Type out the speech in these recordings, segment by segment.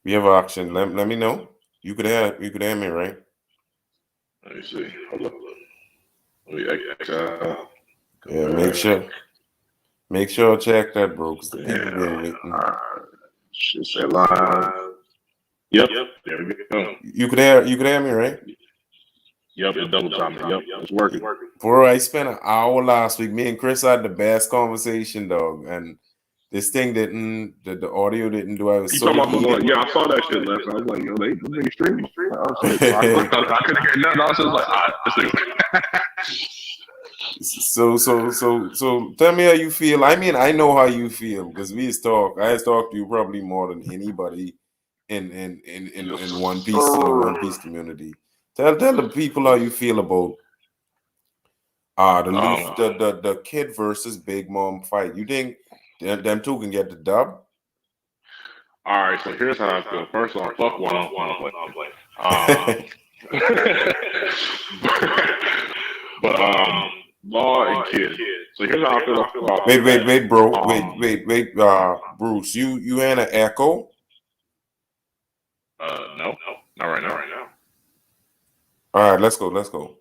We have action. Let me know. You could hear me, right? Let me see. Hold up. Let me go Yeah, back. make sure check that, bro, because the people Yeah. been waiting. Should say live. Yep. There we go. You could hear me, right? Yep. It double timed it. Yep. It's working. Bro, I spent an hour last week. Me and Chris had the best conversation, dog, and this thing didn't. The audio didn't do. I was You so talking about the heated. one? Yeah, I saw that shit last night. I was like, yo, they streaming. Oh shit! So I couldn't hear nothing. I was just like, all right, let's do it. So tell me how you feel. I mean, I know how you feel because I has talked to you probably more than anybody in One Piece, in the One Piece community. Tell the people how you feel about the Kid versus Big Mom fight. You think them two can get the dub? All right, so here's how I feel. First off, fuck one play. But Law and Kid. So here's how I feel about. Wait, bro. Wait. Bruce, you had an echo? No, not right now. All right, let's go.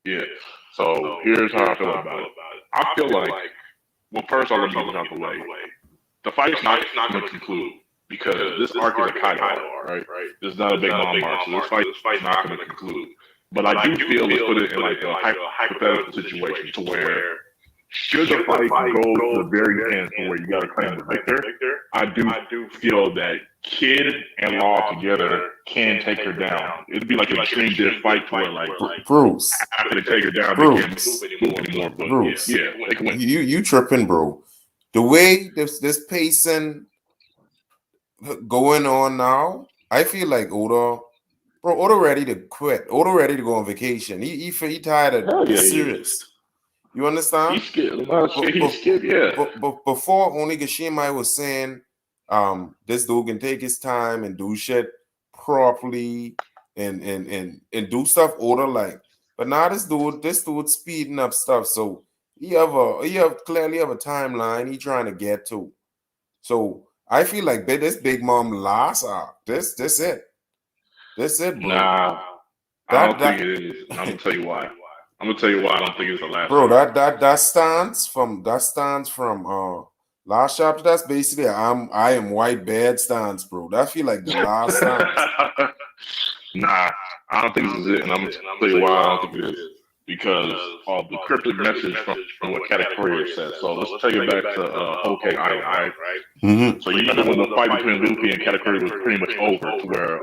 Yeah. So here's how I feel about it. I feel like, well, first I'll let me get this out the way. The fight's not going to conclude because this arc is a Kaido arc, right? This is not a Big Mom arc, so this fight's not going to conclude. But I do feel let's put it in like a hypothetical situation to where should the fight go to the very end to where you got to claim the victor, I do feel that Kid and Law together can take her down. It'd be like an extreme diff fight where like Bruce, after they take her down, Bruce, they can't move anymore. But Bruce, yeah, they can win. You tripping, bro? The way this pacing going on now, I feel like Oda ready to quit. Oda ready to go on vacation. He tired of the series. You understand? He's scared. Yeah. But before Onigashima, I was saying, this dude can take his time and do shit properly and do stuff Oda like. But now this dude speeding up stuff. So he clearly have a timeline he trying to get to. So I feel like this Big Mom last arc. This it. This it, bro. Nah, I don't think it is. I'm gonna tell you why. I don't think it's the last. Bro, that stance from last chapter. That's basically I am white bad stance, bro. That feel like the last stance. Nah, I don't think this is it, and I'm gonna tell you why I don't think it is. Because of the cryptic message from what Katakuri said. So let's take it back to Hokage Island, right? Mm-hmm. So you remember when the fight between Luffy and Katakuri was pretty much over, to where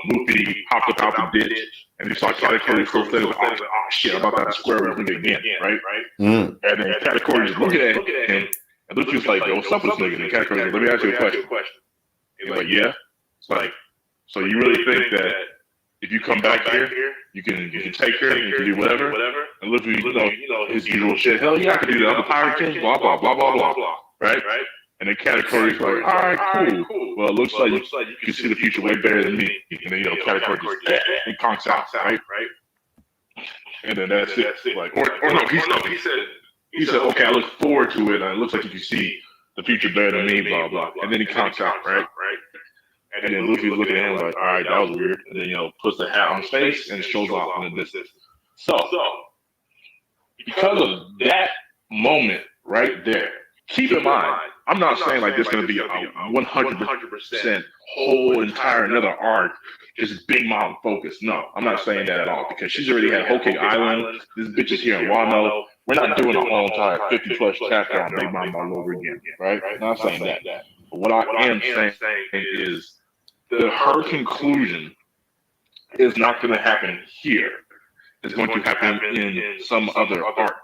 Luffy hopped up out the ditch and you saw Katakuri still standing like, oh shit, I'm about to square with him again, right? Mm-hmm. And then Katakuri is looking at him, and Luffy's like, yo, what's up with this nigga? And Katakuri's like, let me ask you a question. He's like, yeah? It's like, so you really think that if you come back here, you can take her and you can do whatever. And Luffy, you know his usual shit. Hell yeah, I can do that. I'm a pirate king. Blah blah blah blah blah. Right? And then Katakuri's like, all right, cool. Well, it looks like you can see the future way better than me. And then Katakuri just he conks out, right? And then that's it. Like, or no, he said, okay, I look forward to it, and it looks like you can see the future better than me. Blah blah. And then he conks out, right? And then Luffy's looking at him like, all right, that was weird. And then, puts the hat on his face and shows off in the distance. So, because of that moment right there, keep in mind, I'm not saying like this is going to be a 100% whole entire another arc, just Big Mom focus. No, I'm not saying that at all, because she's already had Hokage Island. This bitch is here in Wano. We're not doing a whole entire 50+ chapter on Big Mom all over again, right? I'm not saying that. But what I am saying is, her conclusion is not going to happen here. It's going to happen in some other arc.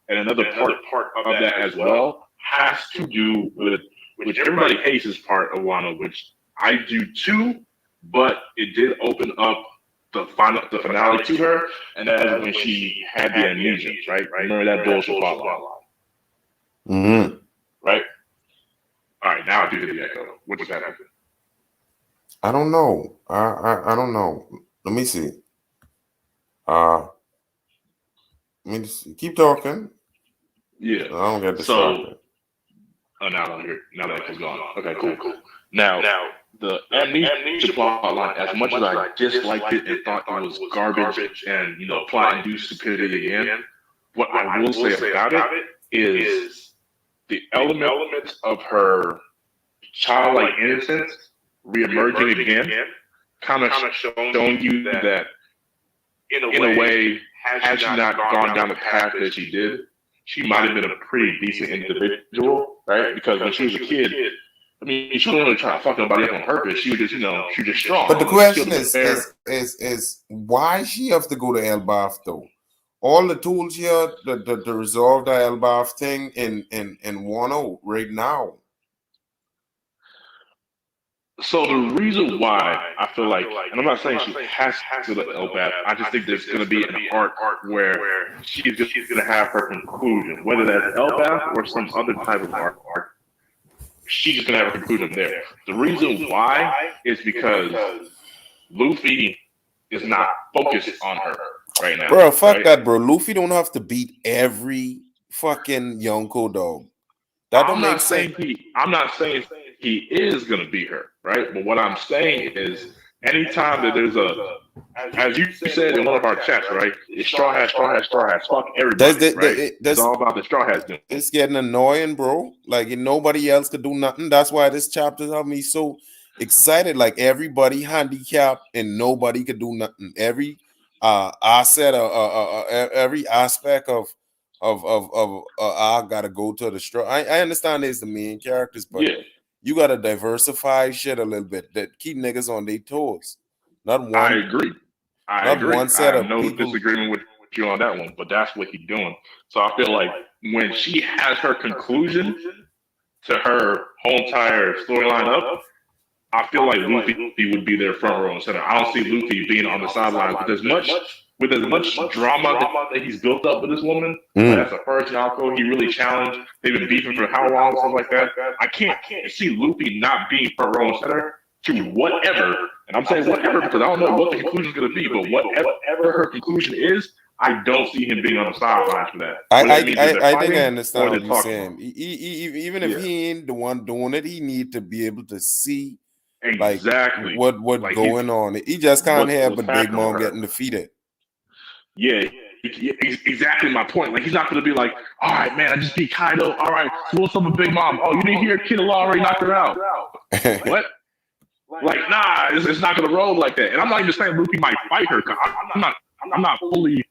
And another part of that as well has to do with, which everybody hates this part of Wano, which I do too, but it did open up the finale to her, and that is when she had the amnesia, right? Remember that bullshit plot line? Mm-hmm. Right? All right, now I do the echo. What does that happen? I don't know. I don't know. Let me see. Let me just keep talking. Yeah. I don't get distracted. Oh, now I don't hear. Now that echo's gone. Okay, cool. Now the amnesia plot line, as much as I disliked it and thought it was garbage and plot-induced stupidity again, what I will say about it is the element of her childlike innocence reemerging again, kind of showing you that in a way, had she not gone down the path that she did, she might have been a pretty decent individual, right? Because when she was a kid, I mean, she wasn't really trying to fuck nobody up on purpose. She was just, she was just strong. But the question is why she have to go to Elbaf though? All the tools here to resolve the Elbaf thing in Wano right now. So the reason why I feel like, and I'm not saying she has to go to Elbaf, I just think there's going to be an arc where she's going to have her conclusion, whether that's Elbaf or some other type of arc. She's just going to have a conclusion there. The reason why is because Luffy is not focused on her right now. Bro, fuck that, bro. Luffy don't have to beat every fucking Yonko dog. That don't make sense. I'm not saying he is going to beat her, right? But what I'm saying is anytime that there's as you said in one of our chats, right? It's straw hats, fuck everybody, right? It's all about the straw hats. It's getting annoying, bro. Like, nobody else could do nothing. That's why this chapter have me so excited. Like, everybody handicapped and nobody could do nothing. Every every aspect of I gotta go to the straw. I understand there's the main characters, but you gotta diversify shit a little bit that keep niggas on their toes. Not one. I agree. One set of no people. disagreement with you on that one, but that's what he's doing. So I feel like when she has her conclusion to her whole entire storyline up, I feel like Luffy would be their front row and center. I don't see Luffy being on the sidelines with as much drama that he's built up with this woman. Like, that's the first Yonko he really challenged. They've been beefing for how long, stuff like that. I can't see Luffy not being front row and center to whatever, and I'm saying whatever because I don't know what the conclusion is going to be, but whatever her conclusion is, I don't see him being on the sidelines for that. I think I understand what you're saying. Even if he ain't the one doing it, he need to be able to see exactly what going on. He just can't have but Big Mom getting defeated. Yeah, exactly my point. Like, he's not going to be like, all right, man, I just beat Kaido. All right, so what's up with Big Mom? Oh, you didn't hear Kid Law already knocked her out. What? Like, nah, it's not going to roll like that. And I'm not even saying Luffy might fight her. I'm not fully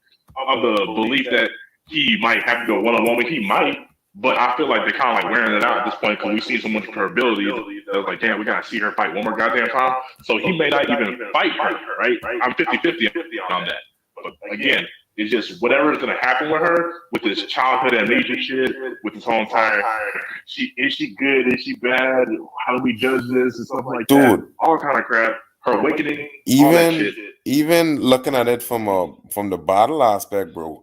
of the belief that he might have to go one-on-one with. He might, but I feel like they're kind of like wearing it out at this point because we've seen so much of her ability. That was like, damn, we got to see her fight one more goddamn time. So he may not even fight her, right? I'm 50-50 on that. But again, it's just whatever is going to happen with her, with this childhood amnesia shit, with this whole entire, is she good? Is she bad? How do we judge this? And stuff like that. All kind of crap. Her awakening, all that shit. Even looking at it from the battle aspect, bro.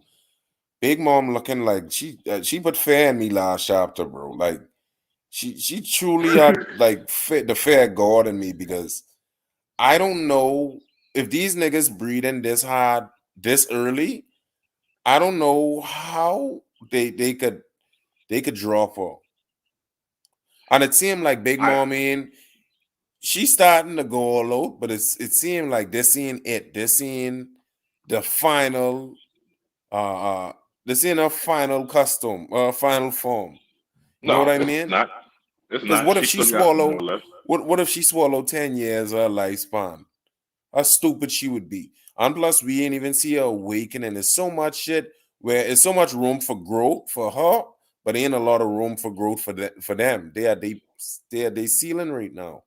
Big Mom looking like she put fair in me last chapter, bro. Like she truly had like the fair god in me because I don't know if these niggas breathing this hard this early. I don't know how they could drop her. And it seemed like Big Mom she's starting to go all out, but it seemed like they're seeing the final they're seeing a final custom, final form. You know what I mean? It's not. What if she swallowed? What if she swallowed 10 years of her lifespan? How stupid she would be. And plus, we ain't even see her awakening. There's so much shit where there's so much room for growth for her, but ain't a lot of room for growth for them. They are ceiling right now.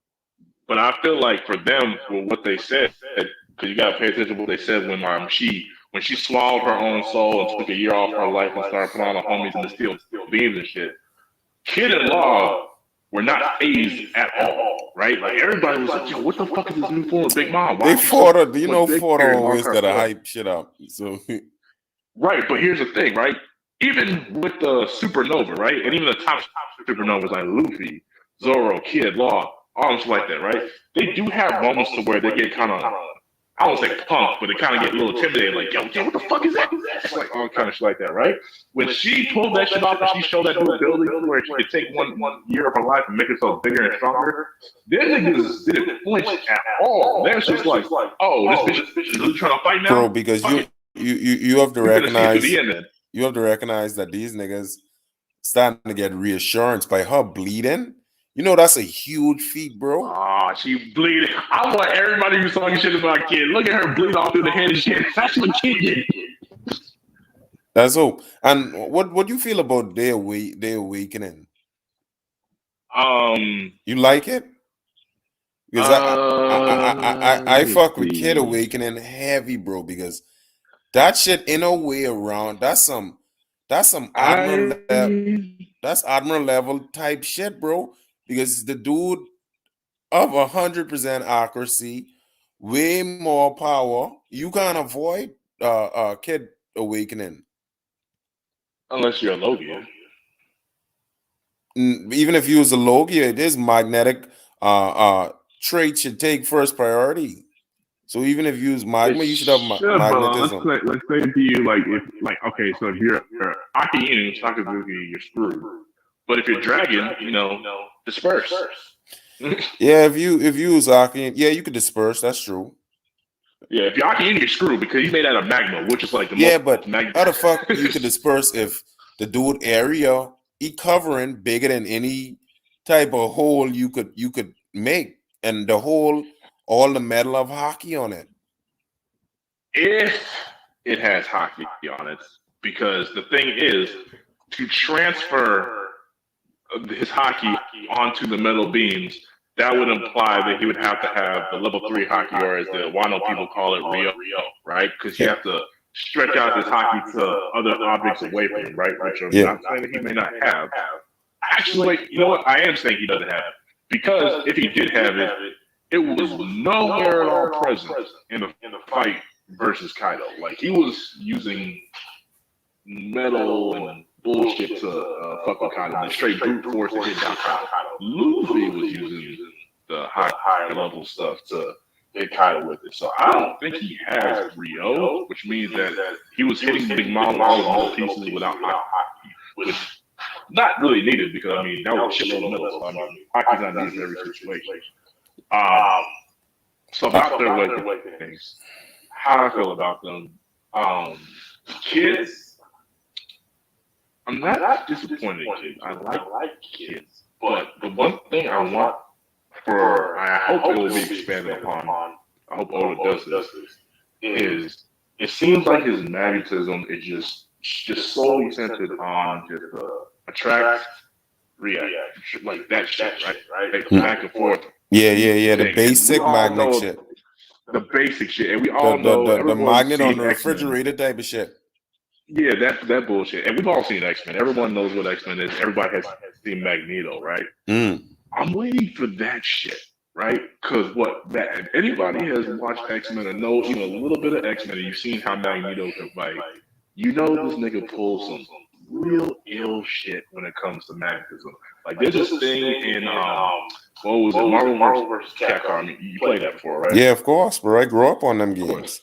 But I feel like for them, what they said, because you gotta pay attention to what they said when she swallowed her own soul and took a year off her life and started putting on the homies and the steel beams and shit. Kid and Law were not phased at all, right? Like, everybody was like, yo, what the fuck is this new form of Big Mom? They fought always gotta hype shit up. So right, but here's the thing, right? Even with the supernova, right? And even the top supernovas like Luffy, Zoro, Kid, Law, all stuff like that, right? They do have moments to where they get kind of I don't say punk, but they kind of get a little intimidated, like, yo, what the fuck is that? It's like all kind of shit like that, right? When she pulled that shit off and she showed that new ability where she could take one year of her life and make herself bigger and stronger, them niggas didn't flinch at all. They're just like, oh, this bitch is really trying to fight now? Bro, because you have to We're gonna see it through recognize the end then. you have to recognize that these niggas starting to get reassurance by her bleeding. You know that's a huge feat, bro. Ah, she bleeding. I want everybody who's talking shit about a kid. Look at her bleed all through the head and shit. That's what kid did. That's hope. And what do you feel about their awakening? You like it? Because I fuck with Kid Awakening heavy, bro. Because that shit in a way around that's some admiral level type shit, bro. Because the dude of 100% accuracy, way more power. You can't avoid Kid Awakening. Unless you're a Logia. Even if you use a Logia, it is magnetic trait should take first priority. So even if you use magma, you should have magnetism. Let's say to you, like, okay, so if you're Aki Inu, Sakazuki, you're screwed. But if you're Dragon, disperse. Yeah, if you use Aki, yeah, you could disperse. That's true. Yeah, if you're Aki Inu, you're screwed because he's made out of magma, which is like the but how the fuck you could disperse if the dude area he covering bigger than any type of hole you could make, and the hole all the metal of hockey on it. If it has hockey on it, because the thing is to transfer his hockey onto the metal beams, that would imply that he would have to have the level 3 hockey, or as the Wano people call it, Rio, right? Because you have to stretch out his hockey to other objects away from him, right? Which I'm not saying that he may not have. Actually, you know what? I am saying he doesn't have it. Because if he did have it, it was nowhere at all present in the fight versus Kaido. Like, he was using metal and bullshit to fuck with Kaido, and straight brute force to hit down Kaido. Luffy was using the higher level stuff to hit Kaido with it. So I don't think he has Rio, which means that he was hitting Big Mom all the pieces without hockey, which not really needed, because I mean that was a shitload of metal. So I mean, hockey's not needed in every situation. So about their awakenings, how I feel about them. Kids, I'm not disappointed in kids. I like kids. But the one thing I want I hope it will be expanded upon, I hope Oda does this, is it seems like his magnetism is just solely centered on just attract, react, like that shit, right? Like back and forth. Yeah, the basic magnet shit. The basic shit. And we all know the magnet on the refrigerator type of shit. Yeah, that bullshit. And we've all seen X-Men. Everyone knows what X-Men is. Everybody has seen Magneto, right? I'm waiting for that shit, right? Because if anybody has watched X-Men or knows even a little bit of X-Men, and you've seen how Magneto can fight, you know this nigga pulls some real ill shit when it comes to magnetism. Like, there's this thing in what was it, Marvel vs. Capcom? You played that before, right? Yeah, of course, bro. I grew up on them games.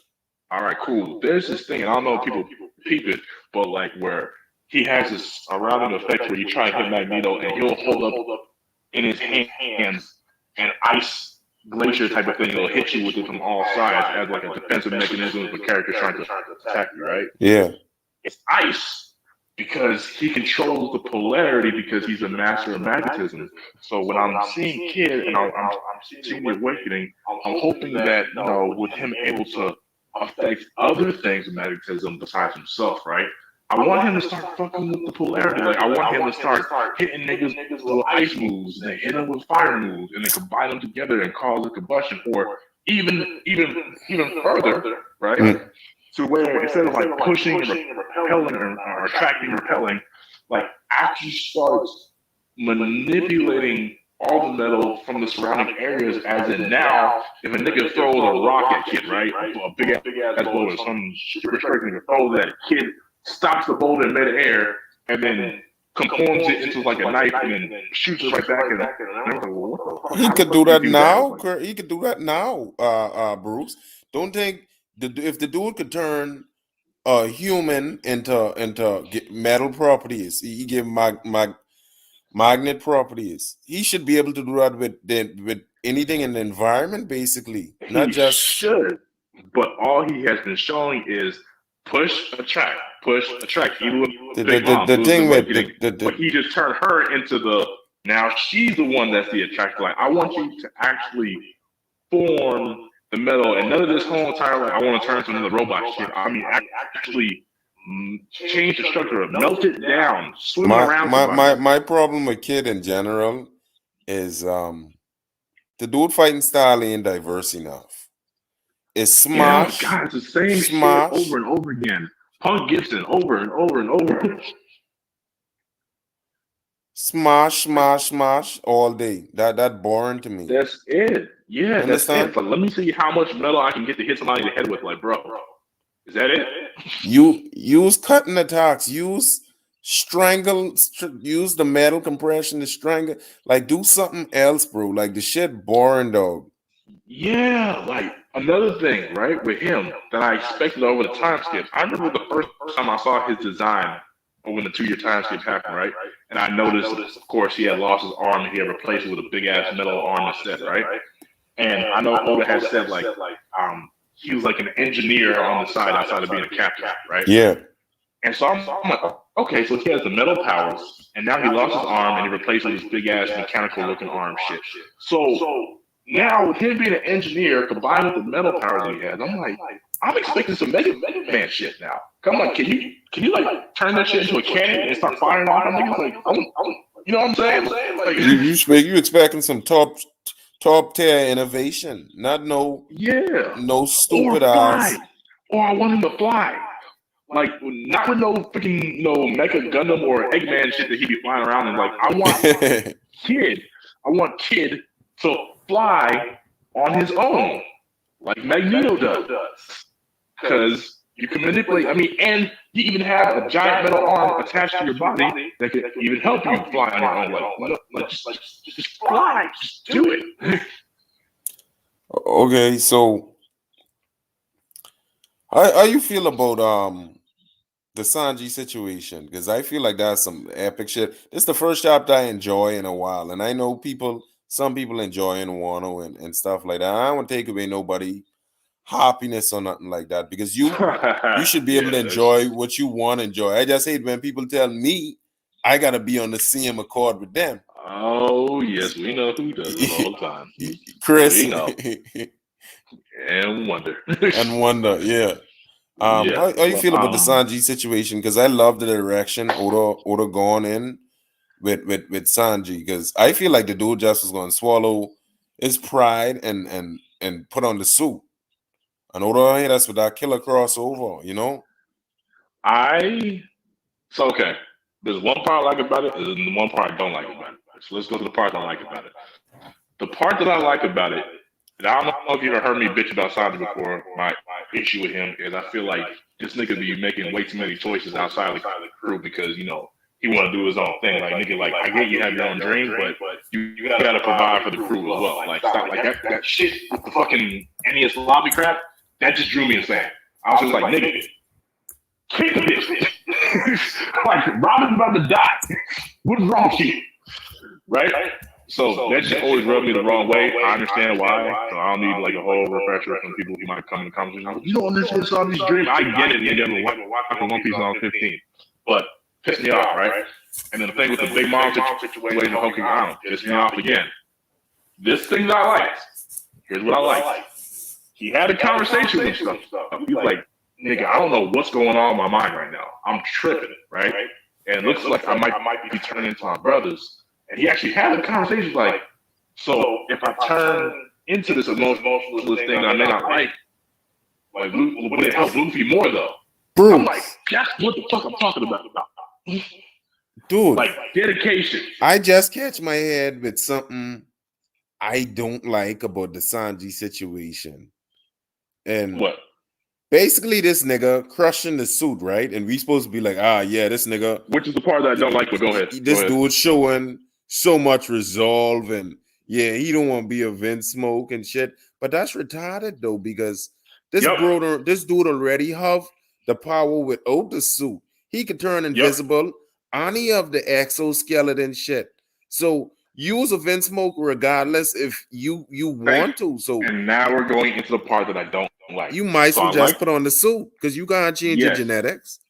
All right, cool. There's this thing, and I don't know if people peep it, but like where he has this surrounding effect where you try to hit Magneto and he'll hold up in his hands an ice glacier type of thing. It'll hit you with it from all sides as like a defensive mechanism if a character trying to attack you, right? Yeah. It's ice because he controls the polarity because he's a master of magnetism. So when I'm seeing Kid and I'm seeing the awakening, I'm hoping that, with him able to affect other things of magnetism besides himself, right? I want him to start fucking with the polarity. Like, I want him to start hitting niggas with ice moves, and then hit them with fire moves, and then combine them together and cause a combustion, or even further, right? To where instead of like pushing and repelling or attracting, repelling, like actually starts manipulating all the metal from the surrounding areas. As in now, if a nigga throws a rock at Kid, right, a big ass boulder, some super straight nigga throws at Kid, stops the boulder in midair, and then conforms it into like a knife and then shoots it right back. And I was like, well, what the fuck? He How the could fuck do do you that do that? now. Like, He could do that now. Bruce, don't think if the dude could turn a human into metal properties, he give magnet properties. He should be able to do that with anything in the environment, basically, not he just should, but all he has been showing is push, attract, push, attract. Even with Big Mom, the it was thing like with getting, but he just turned her into the. Now she's the one that's the attractor. Like I want you to actually form the metal, and none of this whole entire like I want to turn into another robot shit. I mean, actually change the structure, melt it down, swim it around somebody. my problem with Kid in general is the dude fighting style ain't diverse enough. It's Yeah, smash, God, it's the same shit smash, over and over again. Punk Gibson over and over and over. smash all day. That boring to me. That's it. Yeah, You that's it. understand? It's like, let me see how much metal I can get to hit somebody in the head with. Like, bro, is that it? You use cutting attacks. Use use the metal compression to strangle. Like do something else, bro. Like the shit boring, dog. Yeah, like another thing, right, with him that I expected over the time skips. I remember the first time I saw his design when the 2 year time skip happened, right? And I noticed, of course, he had lost his arm and he had replaced it with a big ass metal arm instead, right? And I know Oda had said like he was like an engineer on the side outside of being a captain, right? Yeah. And so I'm like, okay, so he has the metal powers, and now he lost his arm and he replaced it with this big ass mechanical looking arm shit. So now with him being an engineer combined with the metal powers he has, I'm like, I'm expecting some Mega Man shit now. Come on, can you like turn that shit into a cannon and start firing off on niggas? Like, you know what I'm saying? Like, You expecting some top tier innovation, not no stupid or fly, ass. or I want him to fly. Like, not with no freaking Mecha Gundam or Eggman shit that he be flying around and like, I want Kid to fly on his own, like Magneto does. Because you can manipulate, I mean, and you even have a giant metal arm attached to your body that can even help you fly on your own. Like just fly, just do it. Okay, so how you feel about the Sanji situation? Because I feel like that's some epic shit. This is the first chapter I enjoy in a while, and I know some people enjoy in Wano and stuff like that. I don't want to take away nobody happiness or nothing like that, because you should be able to enjoy what you want to enjoy. I just hate when people tell me I gotta be on the same accord with them. Oh yes, we know who does it all the time. Chris We know and wonder and Wonder, yeah. Yeah. How you feel about the Sanji situation? Because I love the direction Oda gone in with Sanji, because I feel like the dude just was going to swallow his pride and put on the suit. And Oda hit us with that killer crossover, you know? So okay. There's one part I like about it, and one part I don't like about it. So let's go to the part I like about it. The part that I like about it, and I don't know if you ever heard me bitch about Sanji before. My issue with him is I feel like this nigga be making way too many choices outside of the crew because he want to do his own thing. Like nigga, like I get you have your own dreams, but you gotta provide for the crew as well. Like stop like that shit with the fucking NES lobby crap. That just drew me insane. I was just like nigga, kick the bitch. Like Robin's about to die. What's wrong with you? Right? So that just always rubbed me the wrong way. I understand why. So I don't need like a whole refresher from people who might come in the conversation. Like, you don't understand Sanji's dream. I get it. Nigga, I've been watching One Piece when I was 15. But pissed me off, right? And then the thing with the Big Mom situation, Hulking Island, pissed me off again. This thing that I liked. Here's what I like. He had a conversation with stuff. He was like, nigga, I don't know what's going on in my mind right now. I'm tripping, right? And it looks like I might be turning into my brothers. And he actually had a conversation like, so if I turn into this emotionalist thing that I may not like, would it help Luffy more though? Bruce. I'm like, that's what the fuck I'm talking about. Dude. Like dedication. I just catch my head with something I don't like about the Sanji situation. And what? Basically, this nigga crushing the suit, right? And we supposed to be like, yeah, this nigga, Which is the part that I don't like, but go ahead. this dude showing so much resolve, and yeah, he don't want to be a Vince Smoke and shit. But that's retarded though, because this this dude already have the power without the suit. He could turn invisible, any of the exoskeleton shit. So use a Vince Smoke regardless if you want to. So and now we're going into the part that I don't like. you might as well just put on the suit because you gotta change your genetics.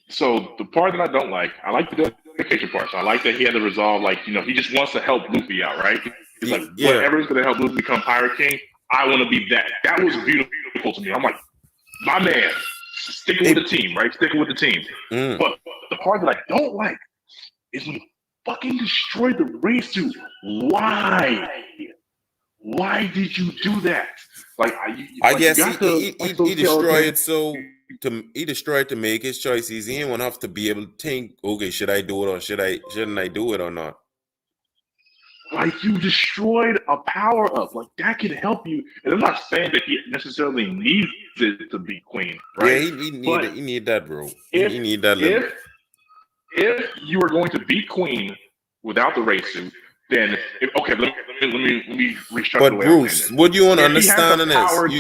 So the part that I don't like, I like the dedication part. So I like that he had to resolve, like, he just wants to help Luffy out, right? He's like, whatever's going to help Luffy become Pirate King, I want to be that. That was beautiful to me. I'm like, my man, sticking with the team, right? Sticking with the team. But the part that I don't like is when he fucking destroyed the race suit. Why? Why did you do that? Like, I guess he destroyed it he destroyed to make his choices. He didn't want to have to be able to think, okay, should I do it or shouldn't I do it or not? Like, you destroyed a power up. Like, that could help you. And I'm not saying that he necessarily needs it to be queen, right? Yeah, he need that, bro. He need that limit. If you are going to be queen without the race suit, then let me restructure. But Bruce, what you want to understand is what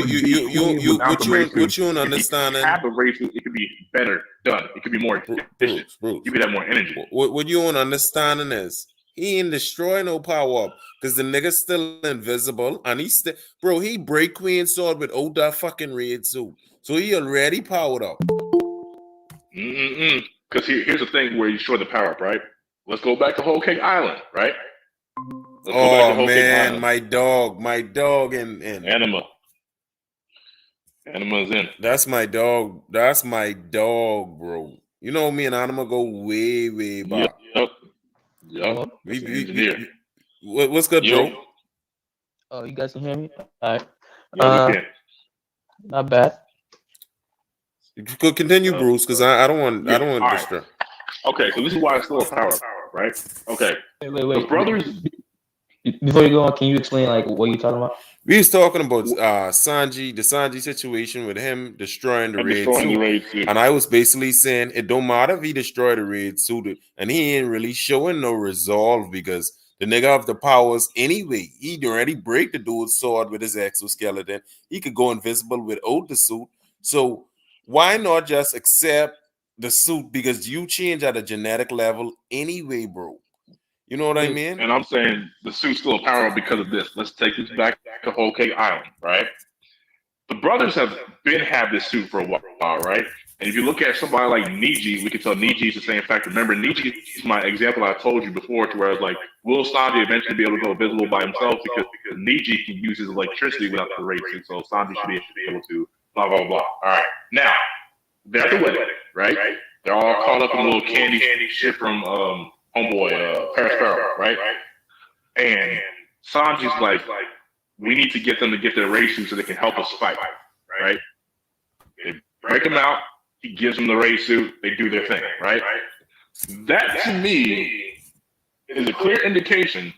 you want to understand. Have the race suit, it could be better done. It could be more efficient. Bruce, you could have more energy. What you want to understand is he ain't destroy no power up because the nigga's still invisible and he's still he break Queen Sword without that fucking red suit, so he already powered up. Because here's the thing where you destroy the power up, right? Let's go back to Whole Cake Island, right? Oh man, my dog, and Anima. Anima's in. That's my dog, bro. You know me and Anima go way back. Yep. What's good, bro? Oh, you guys can hear me? All right. Yeah, we can. Not bad. You could continue, Bruce, because I don't want to distract. Okay, so this is why it's still a power, right? Okay. Wait. The brothers. Before you go on, can you explain like what you're talking about? We was talking about the Sanji situation with him destroying the red suit. And I was basically saying it don't matter if he destroyed the red suit, and he ain't really showing no resolve because the nigga have the powers anyway. He already break the dude's sword with his exoskeleton. He could go invisible without the suit. So why not just accept the suit because you change at a genetic level anyway, bro? You know what I mean? And I'm saying the suit's still a power up because of this. Let's take this back to Whole Cake Island, right? The brothers have this suit for a while, right? And if you look at somebody like Niji, we can tell Niji is the same factor. Remember, Niji is my example I told you before, to where I was like, will Sanji eventually be able to go invisible by himself because Niji can use his electricity without the race suit, so Sanji should be able to blah, blah, blah. All right. Now, they're at the wedding, right? They're all caught up in a little candy shit from homeboy, Paris Sparrow, right? And Sanji's like, we need to get them to get their race suit so they can help us fight, right? They break him out. He gives them the race suit. They do their thing, right? That, to me, is a clear indication,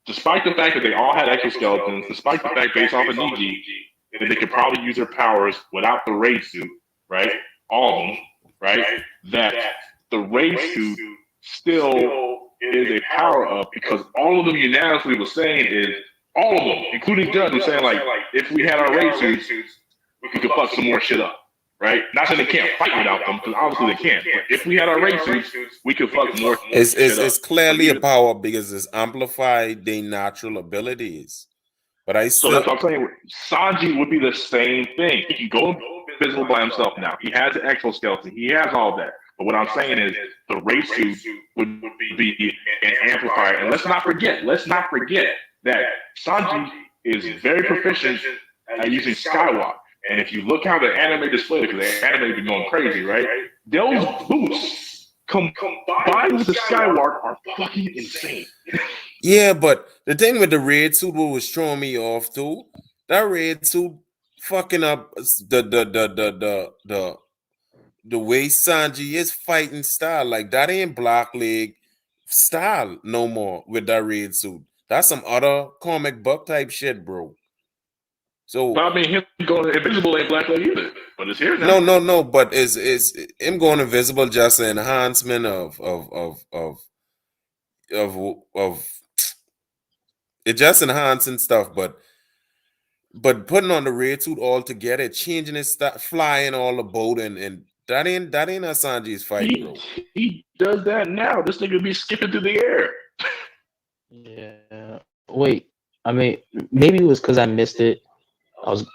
despite the fact that they all had exoskeletons, despite the fact, based off of Niji, that they could probably use their powers without the race suit, right? All of them, right? That the race suit still is a power up because all of them unanimously was saying is, all of them, including Judge, was saying like, if we had our race suits, we could fuck some more shit up, right? Not saying they can't fight without them, because obviously they can't. But if we had our race suits, we could fuck more. It's clearly a power because it's amplified their natural abilities. But so that's what I'm saying. Sanji would be the same thing. He can go invisible by himself now. He has an exoskeleton. He has all that. But what I'm saying is the race suit would be an amplifier. And let's not forget that Sanji is very proficient at using Skywalk. And if you look how the anime displayed it, because the anime been going crazy, right? Those boosts combined with the Skywalk are fucking insane. Yeah, but the thing with the red suit was throwing me off too. That red suit fucking up the way Sanji is fighting style. Like that ain't Black Leg style no more with that red suit. That's some other comic book type shit, bro. So, but I mean, him going invisible ain't Black Lady either. But it's here now. no. But is him going invisible just an enhancement of it just enhancing stuff, but putting on the red suit altogether, changing his stuff, flying all about, and that ain't Sanji's fight, bro. He does that now. This nigga be skipping through the air. Yeah. Wait. I mean, maybe it was because I missed it.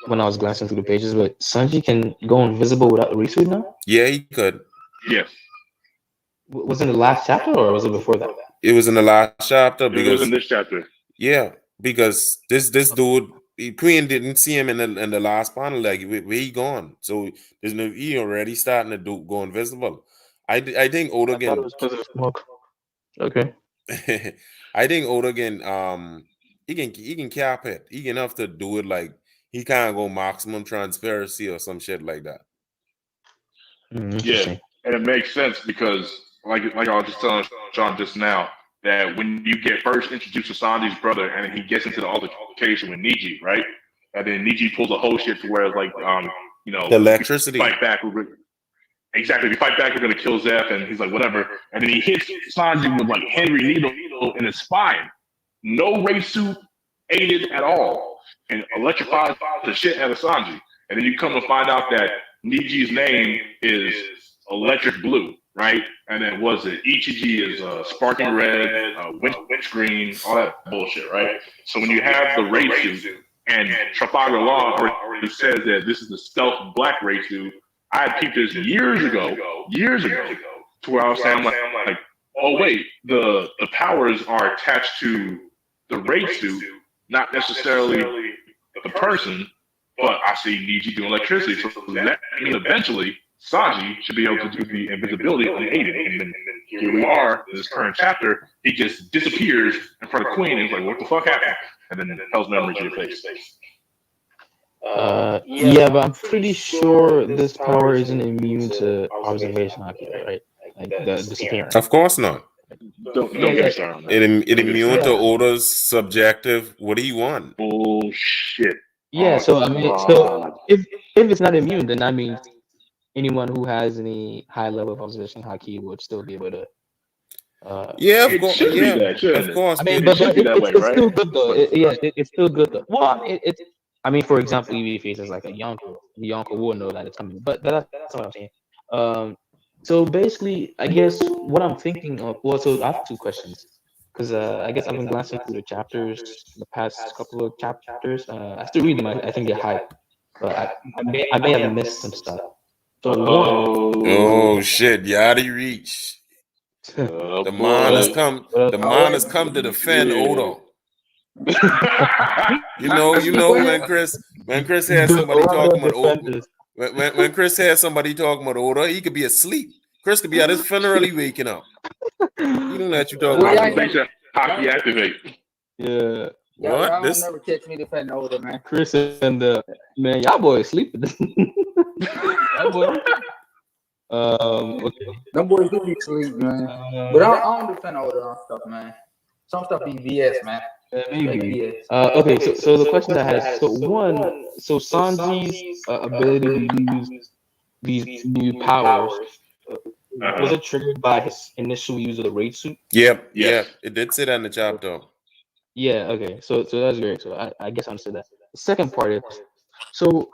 When I was glancing through the pages, but Sanji can go invisible without the resuit now. Yeah, he could. Yes. Was it in the last chapter or was it before that? It was in the last chapter It was because in this chapter. yeah, because this dude, Queen didn't see him in the last panel. Like where he gone? So there's no he already starting to go invisible. I think Oda I thought it was because of smoke. Okay. I think Oda he can cap it. He can have to do it like he can't go maximum transparency or some shit like that. Yeah, and it makes sense because like I was just telling Sean just now that when you get first introduced to Sanji's brother and he gets into the altercation with Niji, right? And then Niji pulls a whole shit to where it's like the electricity. Fight back. Exactly. If you fight back, we're gonna kill Zeph, and he's like, whatever. And then he hits Sanji with like Henry needle in his spine. No ray suit aided at all, and electrifies the shit out of Sanji. And then you come to find out that Niji's name is Electric Blue, right? And then was it Ichiji is Sparking Red, Windscreen, all that bullshit, right? So when you have the ray suit, and Trafalgar Law already says that this is the stealth black ray suit. I had peeped this years ago, to where I was saying, like, oh wait, the powers are attached to the ray suit, not necessarily the person, but I see Niji doing electricity, so that means eventually Sanji should be able to do the invisibility unaided, and then here we are in this current chapter, he just disappears in front of Queen, and he's like, what the fuck happened? And then tells memory to your face. Yeah, but I'm pretty sure this power isn't immune to observation haki, right? Like the disappearance. Of course not. Don't get me started on that. It immune to Oda's subjective. What do you want? Bullshit. Yeah, so I mean, so if it's not immune, then that means anyone who has any high level of observation haki would still be able to. Yeah, of It course. should be Yeah, that, shouldn't of it? course. I mean, it but should be that way, it's right? still good though. It's still good though. Well, I mean, I mean, for example, if he faces like a Yonko, the Yonko will know that it's coming. But that's what I'm saying. So basically, I guess what I'm thinking of. Well, so I have two questions because I guess I've been glancing through the chapters, the past couple of chapters. I still read them. I think they're hype, but I may have missed some stuff. So Oh shit! Yadi reach. The man has come. The man has come to defend Oda. You know when Chris had somebody talking about Oda. When Chris had somebody talking about Oda, he could be asleep. Chris could be at his funeral, he waking up. You don't let you talk about Oda. Hockey activate. Yeah. What? Y'all don't never catch me defending Oda, man. Chris and man, y'all boys sleeping. Y'all boys. Okay. Them boys do be sleep, man. But I don't defend Oda on stuff, man. Some stuff be BS, man. Maybe. Okay, so the question I had is, so Sanji's ability to use these new powers, was it triggered by his initial use of the raid suit? Yep, yeah, it did say that in the chapter. Yeah, okay, so that's great. So I guess I understood that. The second part is, so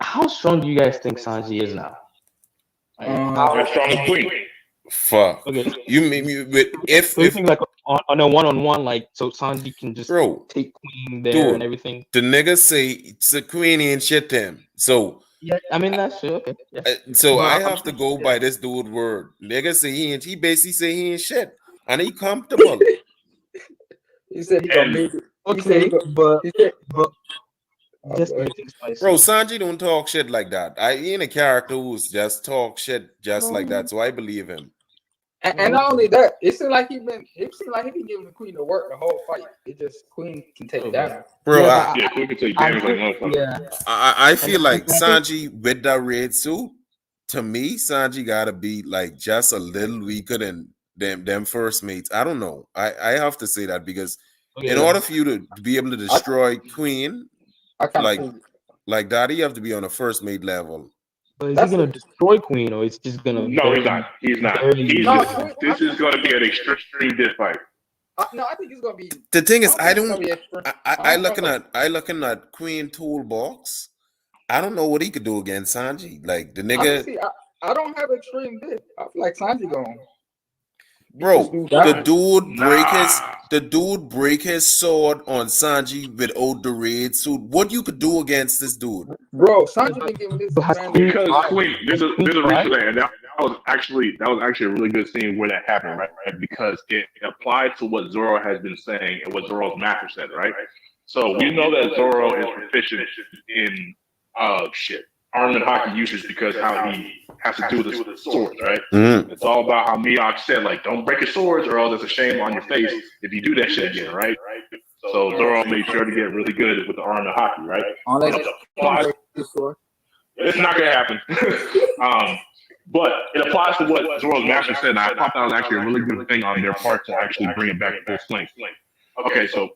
how strong do you guys think Sanji is now? As strong as Queen. Fuck. Okay. You mean if you think like on a one-on-one, like so Sanji can just take Queen there dude, and everything? The nigga say it's a Queen ain't shit to him. So yeah, I mean that's true. Okay. Yeah. So I have to go by this dude word. Nigga say he basically say he ain't shit. And he comfortable. He said he gonna make it. Okay, but just bro, Sanji don't talk shit like that. He ain't a character who's just talk shit just like that. So I believe him. And not only that, it seemed like he been giving the Queen to work the whole fight. It just Queen can take damage. Bro, Queen can take damage like motherfucker. Yeah. I feel like Sanji with that red suit, to me, Sanji gotta be like just a little weaker than them first mates. I don't know. I have to say that because in order for you to be able to destroy Queen, I kind like of like that. You have to be on a first mate level. But is That's he gonna destroy Queen, or it's just gonna? No, he's not. He's not. barely- He's No, just, Queen- this is going to be an extreme diss fight. no, I think it's gonna be. The thing is, I think it's gonna don't. be extra. I don't know. looking at Queen Toolbox. I don't know what he could do against Sanji. Like the I nigga, see. I don't have extreme diss. I feel like Sanji going. bro. Nah. The dude break his sword on Sanji without the raid suit. What you could do against this dude? Bro, Sanji been giving this. But has man- Queen- Because Queen, there's a reason Right? for that, and that was actually a really good scene where that happened, right? Because it applied to what Zoro has been saying and what Zoro's master said, right? So we know that Zoro is proficient in arm and hockey usage because how he has to do with the swords, right? Mm. It's all about how Miyok said, like, don't break your swords or else it's a shame on your face if you do that shit again, right? So Zoro made sure to get really good with the arm and hockey, right? Unless It applies, it's not gonna happen. But it applies to what Zoro's master said, and I thought that was actually a really good thing on their part to actually bring it back to full swing. Okay, so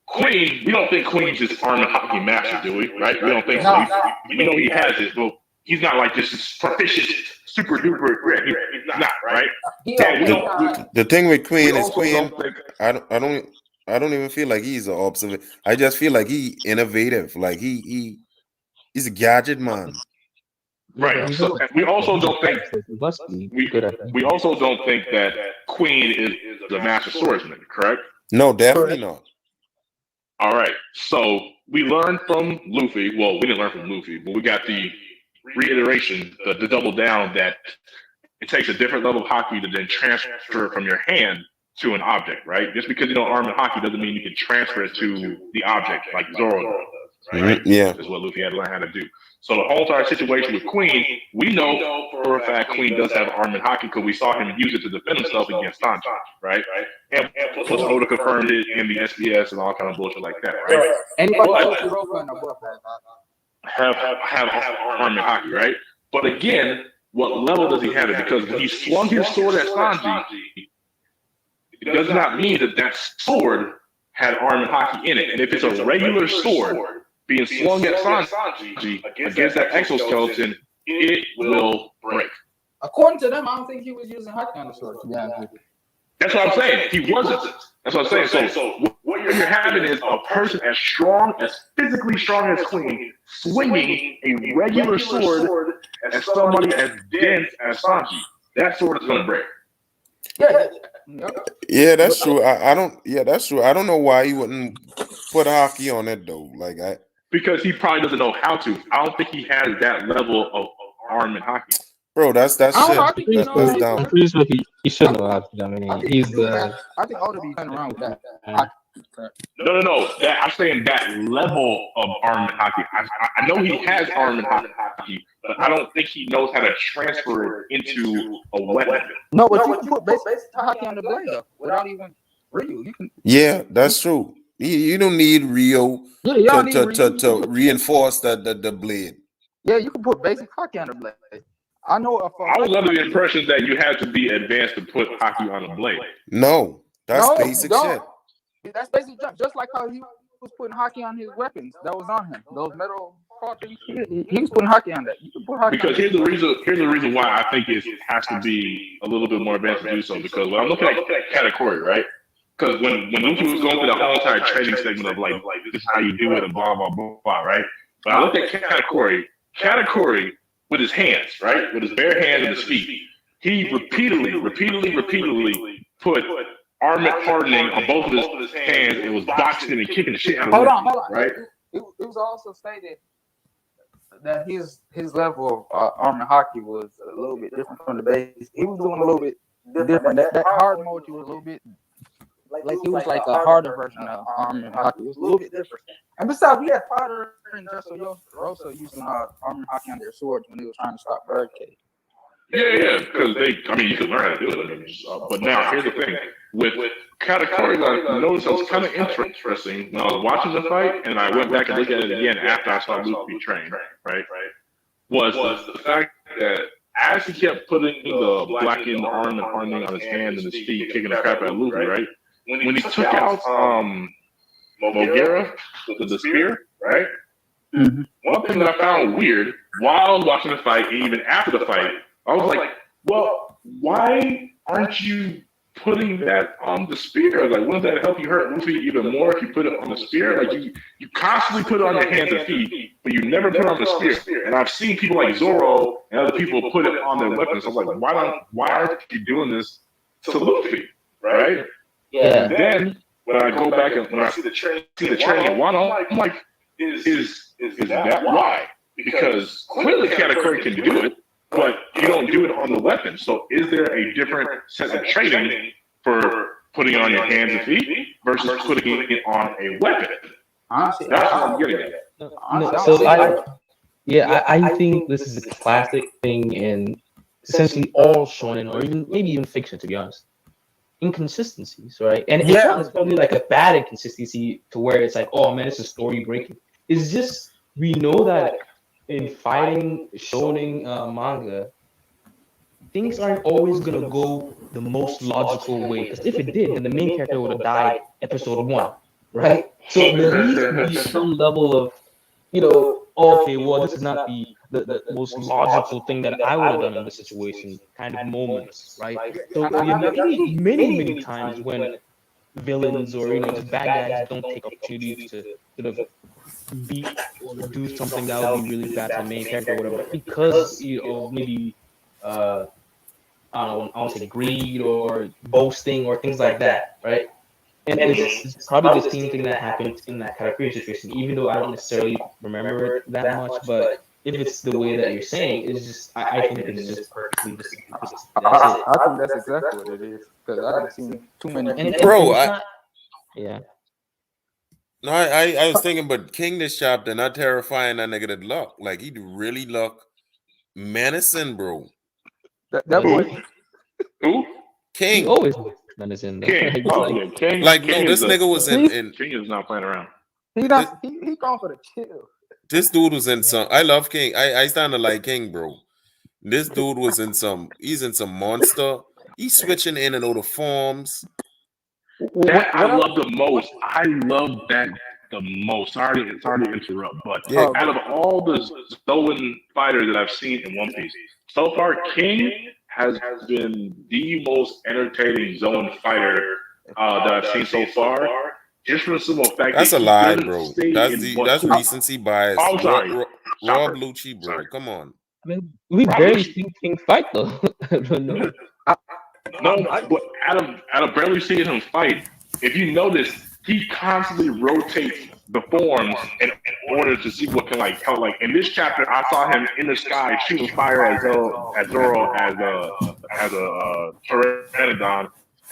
Queen, we don't think Queen's just arm and hockey master, do we? Right? We don't think so. We know he has it, but he's not like this proficient, super duper great. He's not, right? The thing with Queen is also Queen. don't think- I don't even feel like he's an observant. I just feel like he innovative. Like he's a gadget man. Right. So we also don't think He must be we good at that. we also don't think that Queen is the master swordsman, correct? No, definitely not. All right. So we learned from Luffy. Well, we didn't learn from Luffy, but we got the reiteration, the double down that it takes a different level of hockey to then transfer from your hand to an object, right? Just because you know arm and hockey doesn't mean you can transfer it to the object like Zoro does, right? Yeah. That's what Luffy had to learn how to do. So the whole entire situation with Queen, we know for a fact Queen does have arm and hockey because we saw him use it to defend himself against Sanji, right? And plus Oda confirmed it in the SBS and all kind of bullshit like that, right? Anybody have arm and hockey, right? But again, what level does he have it? Because when he swung his sword at Sanji, it does not mean that that sword had arm and hockey in it. And if it's a regular sword being swung at Sanji against that exoskeleton, it will break. According to them, I don't think he was using hockey on the sword. To be honest with you. That's what I'm saying. He wasn't. That's what I'm saying. So what you're having is a person as strong, as physically strong as Queen, swinging a regular sword at somebody as dense as Sanji. That sword is going to break. Yeah, that's true. I don't. Yeah, that's true. I don't know why he wouldn't put hockey on it though. Because he probably doesn't know how to. I don't think he has that level of arm and hockey. Bro, that's I don't know, I shit. think, you know, That's dumb. I'm pretty sure he should know how to. I mean, he's the. I think Oda be playing around with that. No. I'm saying that level of arm and hockey. I know he has arm and hockey, but I don't think he knows how to transfer it into a weapon. No, but you can put basic hockey on the blade though, without even Ryu. You can. Yeah, that's true. You don't need Rio Yeah, you don't need Ryu. to reinforce the blade. Yeah, you can put basic hockey on the blade. I know. I was under the impression that you had to be advanced to put hockey on a blade. No, that's No, basic don't. shit. That's basic jump. Just like how he was putting hockey on his weapons that was on him. Those metal parts. He was putting hockey on that. You can put hockey. Because on here's the reason why I think it has to be a little bit more advanced to do so. Because when I'm looking at Katakuri, right? Because when Luffy was going through the whole entire training segment of like this is how you do it and blah blah blah blah, right? But I looked at Katakuri with his hands, right? With his bare hands and his feet. He repeatedly put armament hardening on both of his hands and was boxing and kicking the shit out of him. Hold on. Right? It was also stated that his level of arm and hockey was a little bit different from the base. He was doing a little bit different. That hard mode was a little bit like he was like a harder version of arm and hockey. It was a little bit different. And besides, we had Potter and Rosso using arm and hockey on their swords when they was trying to stop Birdcage. Yeah, because you can learn how to do it. But now, here's the thing. With Katakuri, I noticed it was kind of interesting when I was watching the fight, and I went back and looked at it again after I saw Luffy train, right? Was the fact that as he kept putting the blackened arm and hardening on his hand and his feet, kicking the crap out of Luffy, right? When he took out Mogera with the spear, right? One thing that I found weird while I was watching the fight, and even after the fight, I was like, well, why aren't you putting that on the spear? Like, wouldn't that help you hurt Luffy even more if you put it on the spear? Like, you constantly put it on your hands and feet, but you never put it on the spear. And I've seen people like Zoro and other people put it on their weapons. So I'm like, why aren't you doing this to Luffy? Right? Yeah. And then when I go back and when I see the training in Wano, I'm like, is that why? Because clearly Katakuri can do it, but you don't do it on the weapon. So is there a different set of training for putting it on your hands and feet versus putting it on a weapon? Honestly, That's what I'm getting at. I think this is a classic thing in essentially all shonen or even maybe even fiction, to be honest. Inconsistencies, right? And it's not necessarily like a bad inconsistency to where it's like, oh man, this is story breaking. It's just we know that in fighting shonen manga, things aren't always gonna go the most logical way. Because if it did, then the main character would have died episode 1, right? So there needs to be some level of, okay, well, this is not the most logical thing that I would have done in this situation kind of moments, right? So many times when villains or just bad guys don't take opportunities to sort of beat or do something that would be really bad to the main character or whatever, because maybe I don't say greed or boasting or things like that, right? And it's probably the same thing that happened in that Katakuri situation, even though I don't necessarily remember it that much. But if it's the way that you're saying, it's just I think it's just perfectly just that's it. I think that's exactly what it is because I didn't see too many. Bro, yeah. No, I was thinking, but King this chapter not terrifying that nigga that luck. Like he really look menacing, bro. That boy. Who? King. He always menacing. King. King. Like King no, this nigga was in. King is not playing around. He going for the kill. This dude was in some. I love King. I stand to like King, bro. This dude was in some. He's in some monster. He's switching in and out of forms. That I love the most. I love that the most. Sorry to interrupt, but out of all the Zoan fighters that I've seen in One Piece, so far King has been the most entertaining Zoan fighter that I've seen so far. Just for the simple fact that's that a lie, bro. That's recency bias. I'm sorry. Rob Lucci, bro. Come on. I mean, we barely seen King fight though. I don't know. But out of barely seeing him fight, if you notice, he constantly rotates the forms in order to see what can help. Like in this chapter, I saw him in the sky shooting fire at Zoro as a Pteranodon,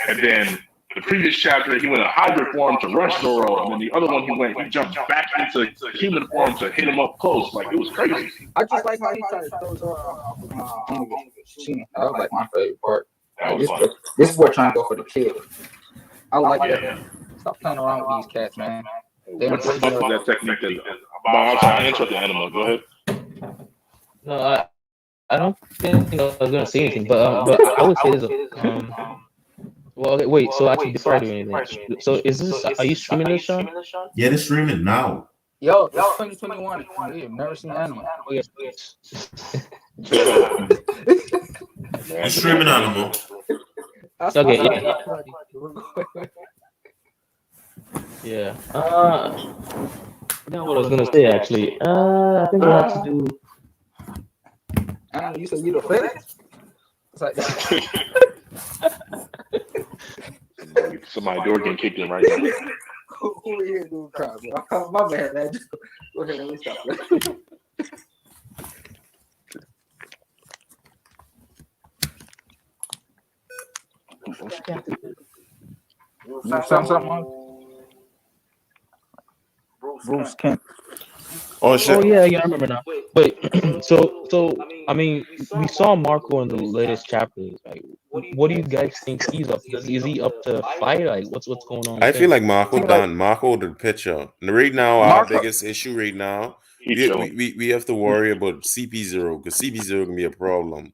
and then the previous chapter he went in Hydra form to rush Zoro, and then the other one he jumped back into human form to hit him up close. Like it was crazy. I just like how he tried to throw Zoro off. That was like my favorite part. This boy trying to go for the kill. I like that. Stop playing around with these cats, man. What's that technique? I interrupt the animal. Go ahead. No, I don't think I was gonna say anything, but I would say this. Well, okay, wait. So actually, before I do anything, so is this? Are you streaming this, Sean? Yeah, it's streaming now. Yo, it's 2021. We've never seen anime. Oh, yes. It's streaming animal. Okay. Yeah. Now what I was gonna say actually. I think we'll have to do. You said you the FedEx? It's like somebody door getting kicked in right now. who are here doing crap, bro? My bad, man. Go ahead, let me stop. Bruce Kent. Oh shit! Oh yeah, I remember now. Wait, so I mean, we saw Marco in the latest chapter. Like, what do you guys think he's up to? Is he up to fight? Like, what's going on? I feel like Marco done. Marco the picture. And right now, our biggest issue right now, we have to worry about CP0 because CP0 can be a problem.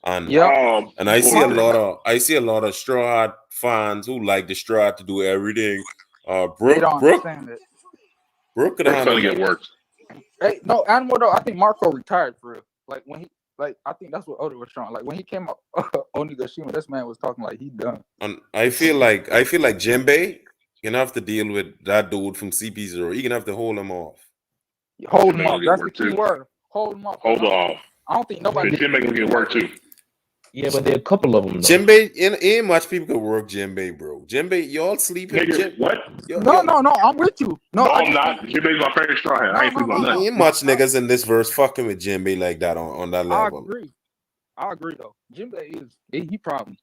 And and I see a lot of Straw Hat fans who like the Straw Hat to do everything. Brooke could have to get worked. Hey, no, Animal though. I think Marco retired for real. Like when he, like I think that's what Oda was showing. Like when he came up, Onigashima, this man was talking like he done. And I feel like Jinbei gonna have to deal with that dude from CP0. He gonna have to hold him off. Hold him Jinbei off. gonna That's get the work key too. word. Hold him off. Hold off. I don't think nobody. Jinbei gonna get work too. Yeah, but there are a couple of them though. Jinbei, ain't much people could work Jinbei, bro. Jinbei, y'all sleeping. Nigga, what? No, I'm with you. No, I'm not. Jinbei's my favorite straw hat. I ain't sleeping on nothing. Ain't much niggas in this verse fucking with Jinbei like that on that level. I agree though. Jinbei is he problems.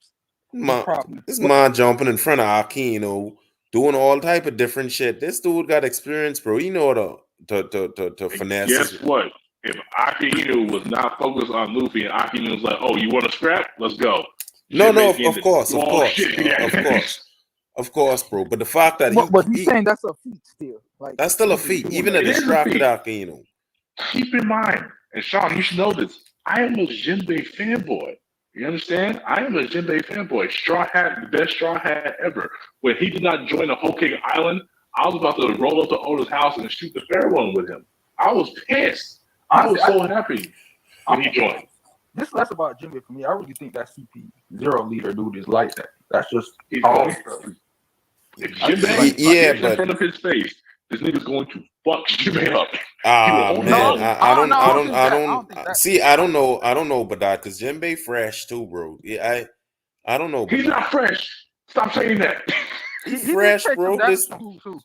This man jumping in front of Akino, doing all type of different shit. This dude got experience, bro. He know to finesse. Guess what? If Aki Inu was not focused on Luffy and Aki Inu was like, "Oh, you want to scrap? Let's go." No, of course, bro. But the fact that but he's saying that's a feat still. Like that's still a feat, even a distracted Akino. Keep in mind, and Sean, you should know this. I am a Jinbei fanboy. You understand? I am a Jinbei fanboy. Straw Hat, the best Straw Hat ever. When he did not join the Whole Cake Island, I was about to roll up to Oda's house and shoot the fair one with him. I was pissed. I was so happy when he joined. This is less about Jinbei for me. I really think that CP0 leader dude is like that. That's just He's all. If Jinbei is in front of his face, this nigga's going to fuck Jinbei up. Man, I don't know about that because Jinbei fresh too, bro. Yeah, I don't know. He's not fresh. Stop saying that. He's fresh, bro. This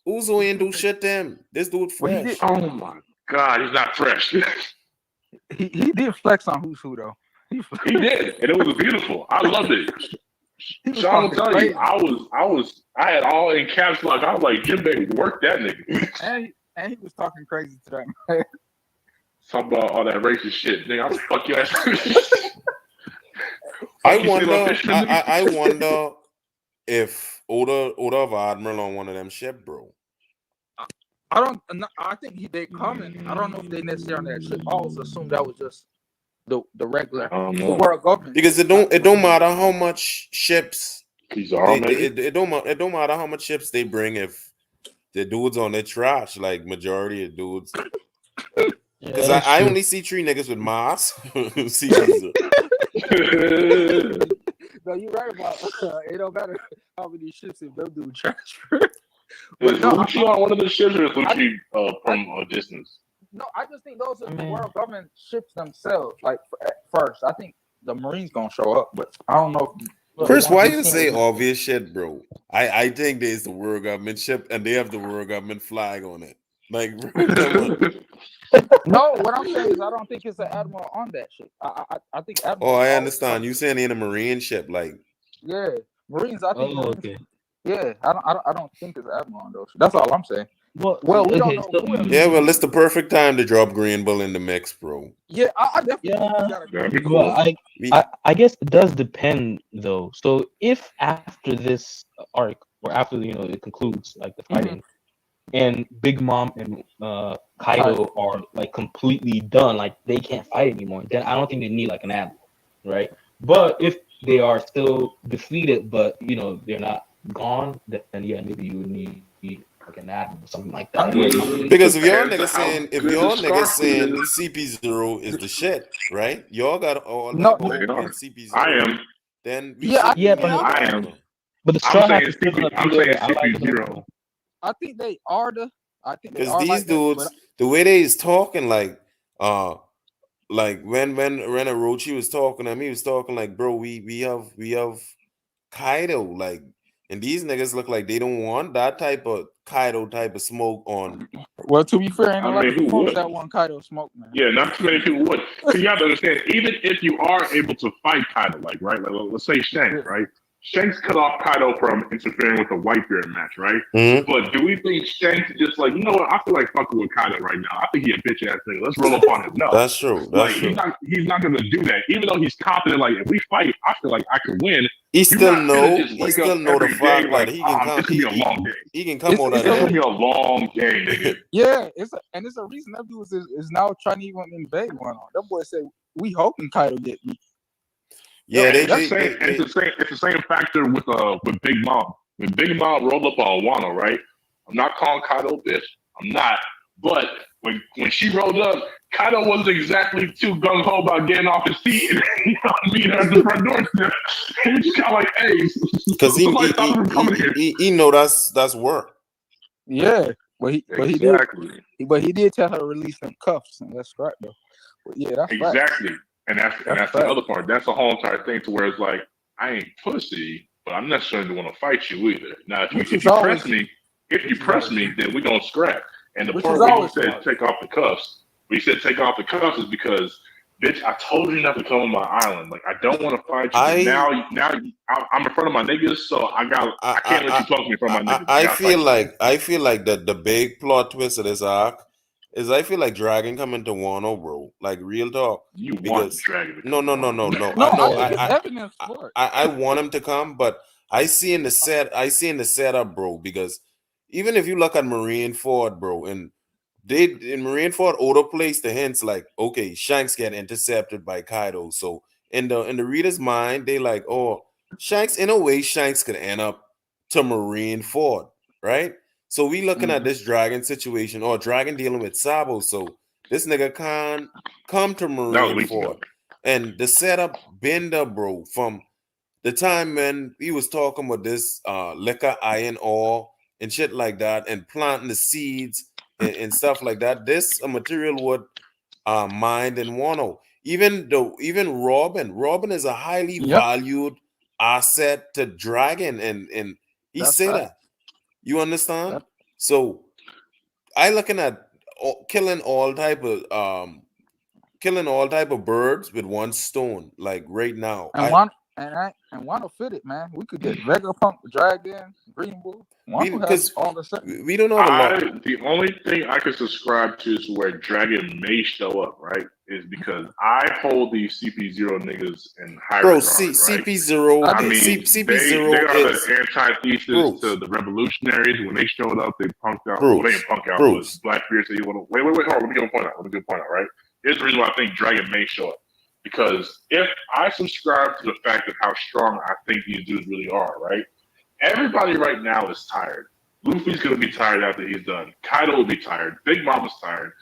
Uzo ain't do shit to him. This dude fresh. Oh my God, he's not fresh. He did flex on Who's Who though. He did, and it was beautiful. I loved it. Sean will tell you, I had all in caps lock. I was like, Jinbei, work that nigga. And he was talking crazy to that man. Talk about all that racist shit, nigga. I'll fuck your ass. I wonder if Oda of Admiral on one of them ship, bro. I think they coming. I don't know if they necessarily on that ship. I always assumed that was just the regular world government. Because it don't matter how much ships it don't matter how much ships they bring if the dudes on their trash, like majority of dudes. Because I only see 3 niggas with masks. No, you're right about it. Don't matter how many ships if they'll do transfer. Was Lucci on one of the ships or was Lucci from a distance? No, I just think those are the world government ships themselves. Like at first, I think the Marines gonna show up, but I don't know. Chris, why you say obvious shit, bro? I think there's the world government ship and they have the world government flag on it. Like, no, what I'm saying is I don't think it's an admiral on that ship. I think admiral. Oh, I understand. You saying in a marine ship, like Marines. I think. Oh, okay. Yeah, I don't think it's admiral on those. That's all I'm saying. Well, we don't know. Well, it's the perfect time to drop Green Bull in the mix, bro. Yeah, I definitely. Well, I guess it does depend though. So if after this arc or after it concludes, like the fighting, and Big Mom and Kaido are like completely done, like they can't fight anymore, then I don't think they need like an admiral, right? But if they are still defeated, but they're not gone, then maybe you would need like an admiral or something like that. Because if y'all niggas saying CP0 is the shit, right? Y'all got all that in CP0. I am. Then I am. But the straw hat is still I'm saying CP0. I think they are because these dudes, the way they is talking, like when Orochi was talking to me, he was talking like, bro, we have Kaido, like, and these niggas look like they don't want that type of Kaido type of smoke on. Well, to be fair, who would that one Kaido smoke, man? Yeah, not too many people would. So you have to understand, even if you are able to fight Kaido, like let's say Shanks, right? Shanks cut off Kaido from interfering with the Whitebeard match, right? Mm-hmm. But do we think Shanks just like, you know what? I feel like fucking with Kaido right now. I think he a bitch ass nigga. Let's roll up on him. No, that's true. That's true. He's not gonna do that. Even though he's confident, like if we fight, I feel like I could win. He still know the fact that he can come. He can come on that. It's gonna be a long game, nigga. Yeah, it's a reason that dude is now trying to even invade one on. That boy said we hoping Kaido get me. Yeah, it's the same factor with Big Mom. When Big Mom rolled up on Wano, right? I'm not calling Kaido a bitch. I'm not. But when she rolled up, Kaido wasn't exactly too gung ho about getting off his seat and meeting her at the front door. He was just kind of like, hey, because somebody stop him from coming here. he know that's work. Yeah, but he Exactly. did tell her to release them cuffs, and that's right though. But yeah, that's Exactly. Facts. And that's the other part. That's the whole entire thing to where it's like, I ain't pussy, but I'm not necessarily want to fight you either. Now, if you press me, then we gonna scrap. And the part where he said take off the cuffs, is because, bitch, I told you not to come on my island. Like, I don't want to fight you. Now I'm in front of my niggas, so I can't let you talk to me in front of my niggas. I feel like the big plot twist of this arc is I feel like Dragon coming to Wano, bro. Like real talk. You want Dragon? No. I want him to come, but I see in the setup, bro. Because even if you look at Marineford, bro, and in Marineford, Oda placed the hints like, okay, Shanks get intercepted by Kaido. So in the reader's mind, they like, oh, Shanks, in a way, Shanks could end up to Marineford, right? So we looking at this Dragon situation, or Dragon dealing with Sabo. So this nigga can't come to Marineford. And the setup bender, bro, from the time when he was talking about this liquor iron ore and shit like that, and planting the seeds and stuff like that. This material would mined in Wano. Even Robin is a highly valued asset to Dragon, and he said that. You understand? Yep. So I looking at killing all type of birds with one stone, like right now. And Wano fit it, man. We could get Vegapunk, Dragon, Green Bull. Because all the stuff. We don't know a lot. The only thing I could subscribe to is where Dragon may show up, right? Is because I hold these CP0 niggas in high regard, right? CP0. I mean, CP0 they are is the antithesis to the revolutionaries. When they showed up, they punked out. Bruce, well, they didn't punk out. Bruce. Blackbeard said, "Wait, hold on. Let me get a point out. Right? Here's the reason why I think Dragon may show up. Because if I subscribe to the fact of how strong I think these dudes really are, right? Everybody right now is tired. Luffy's going to be tired after he's done. Kaido will be tired. Big Mama's tired.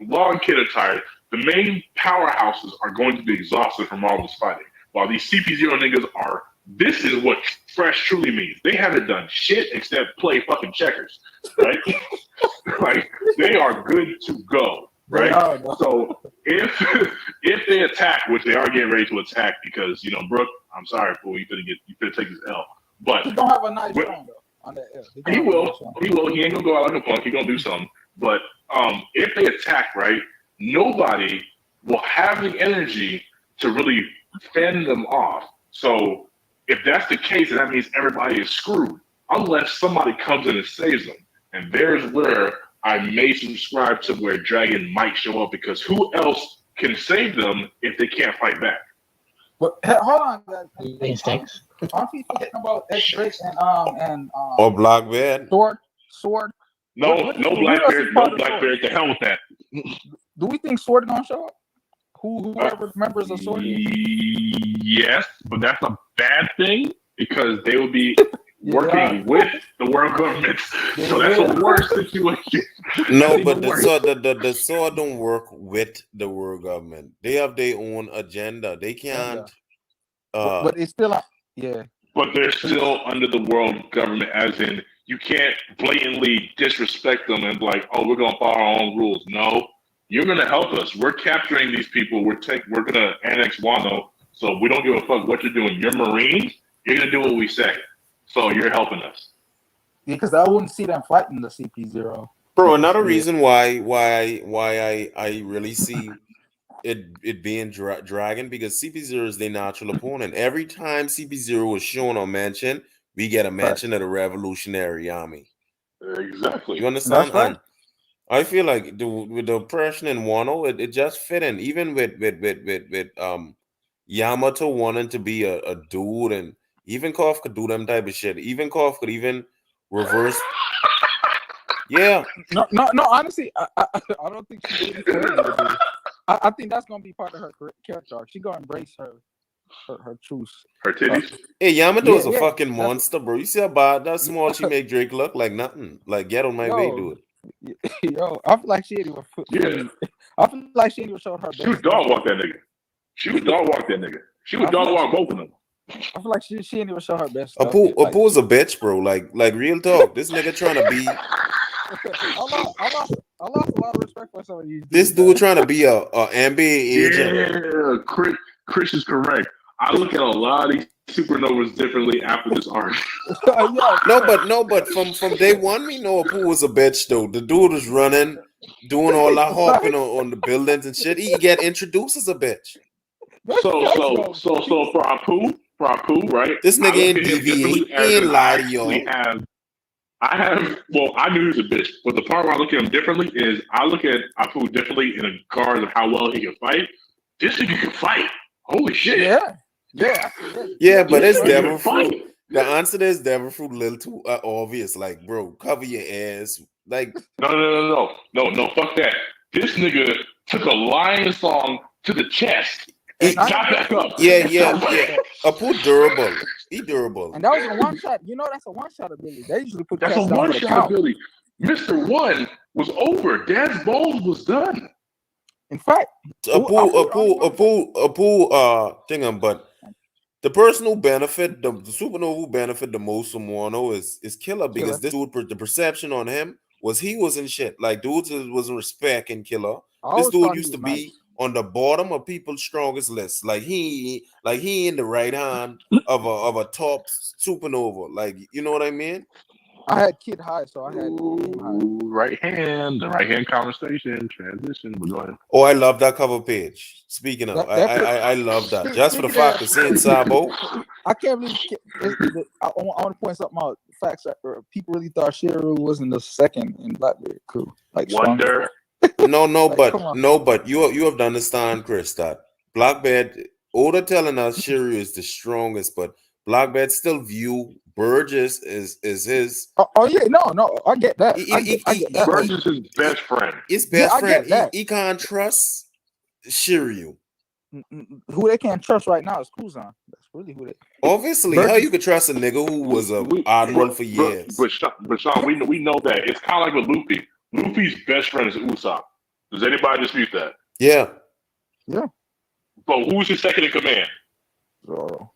Law and Kid are tired. The main powerhouses are going to be exhausted from all this fighting. While these CP0 niggas are, this is what fresh truly means. They haven't done shit except play fucking checkers, right? Like, they are good to go, right? So if they attack, which they are getting ready to attack, because, Brooke, I'm sorry, fool, you better take this L. But he don't have a nice run, though, on that L. He will. He ain't gonna go out like a punk. He gonna do something. But if they attack, right, nobody will have the energy to really fend them off. So if that's the case, then that means everybody is screwed, unless somebody comes in and saves them. And there's where I may subscribe to where Dragon might show up, because who else can save them if they can't fight back? But hold on, guys. Instincts. Aren't we talking about X-Drake and or Blackbeard? Sword? No Blackbeard. To hell with that. Do we think Sword gonna show up? Whoever members of Sword? Yes, but that's a bad thing, because they will be working with the world government. So that's a worse situation. No, but the sword don't work with the world government. They have their own agenda. They can't. But it's still But they're still under the world government, as in you can't blatantly disrespect them and be like, oh, we're gonna follow our own rules. No, you're gonna help us. We're capturing these people. We're gonna annex Wano. So we don't give a fuck what you're doing. You're Marines. You're gonna do what we say. So you're helping us. Yeah, because I wouldn't see them fighting the CP0. Bro, another reason why I really see it being Dragon, because CP0 is their natural opponent. Every time CP0 is shown or mentioned, we get a mention of the Revolutionary Army. Exactly. You understand? Right. And I feel like with the oppression in Wano, it just fit in. Even with Yamato wanting to be a dude, and even Kof could do them type of shit. Even Kof could even reverse. Yeah. No. Honestly, I don't think she's really planning to do. I think that's gonna be part of her character arc. She's gonna embrace her truth. Her titties. Hey, Yamato is a fucking monster, bro. You see how bad that small she make Drake look like nothing. Like, get on my way, dude. Yo, I feel like she ain't even. Yeah. I feel like she ain't even showed her best. She would dog walk that nigga. She would dog walk that nigga. She would dog walk both of them. I feel like she ain't even show her best stuff. Apu's a bitch, bro. Like real talk. This nigga trying to be. I lost a lot of respect for some of these. This dude trying to be a NBA agent. Yeah, Chris is correct. I look at a lot of these supernovas differently after this arc. No, but from day one, we know Apu was a bitch though. The dude was running, doing all that hopping on the buildings and shit. He get introduced as a bitch. So for Apu, right? This nigga ain't deviate. He ain't lie to y'all. I knew he was a bitch, but the part where I look at him differently is I look at Apu differently in regards of how well he can fight. This nigga can fight. Holy shit. Yeah, but it's devil fruit. The answer is devil fruit a little too obvious. Like, bro, cover your ass. Like, no, fuck that. This nigga took a lion song to the chest. And got back up. Yeah. Apu durable. He durable. And that was a one shot. You know, that's a one shot ability. They usually put that's a one shot ability. Mr. One was over. Dad's balls was done. In fact, Apu thinking, but the person who benefit, the supernova who benefit the most from Wano is Killer, because this dude, the perception on him was he wasn't shit. Like, dudes wasn't respecting Killer. This dude used to be on the bottom of people's strongest list. Like he in the right hand of a top supernova. Like, you know what I mean? I had Kid High, so I had the right hand conversation transition. We're going. Oh, I love that cover page. Speaking of, I love that. Just for the fact of seeing Sabo. I can't believe. I want to point something out. The facts that people really thought Shiru wasn't the second in Blackbeard crew. Like Wonder. No, but you have to understand, Chris, that Blackbeard, Oda telling us Shiru is the strongest, but Blackbeard still view Burgess is his. Oh yeah, no, I get that. I get that. Burgess is his best friend. His best friend. He can't trust Shiryu. Who they can't trust right now is Kuzan. That's really who they. Obviously, how you could trust a nigga who was a admiral for years? But Sean, we know that it's kind of like with Luffy. Luffy's best friend is Usopp. Does anybody dispute that? Yeah. But who's his second in command? Zoro.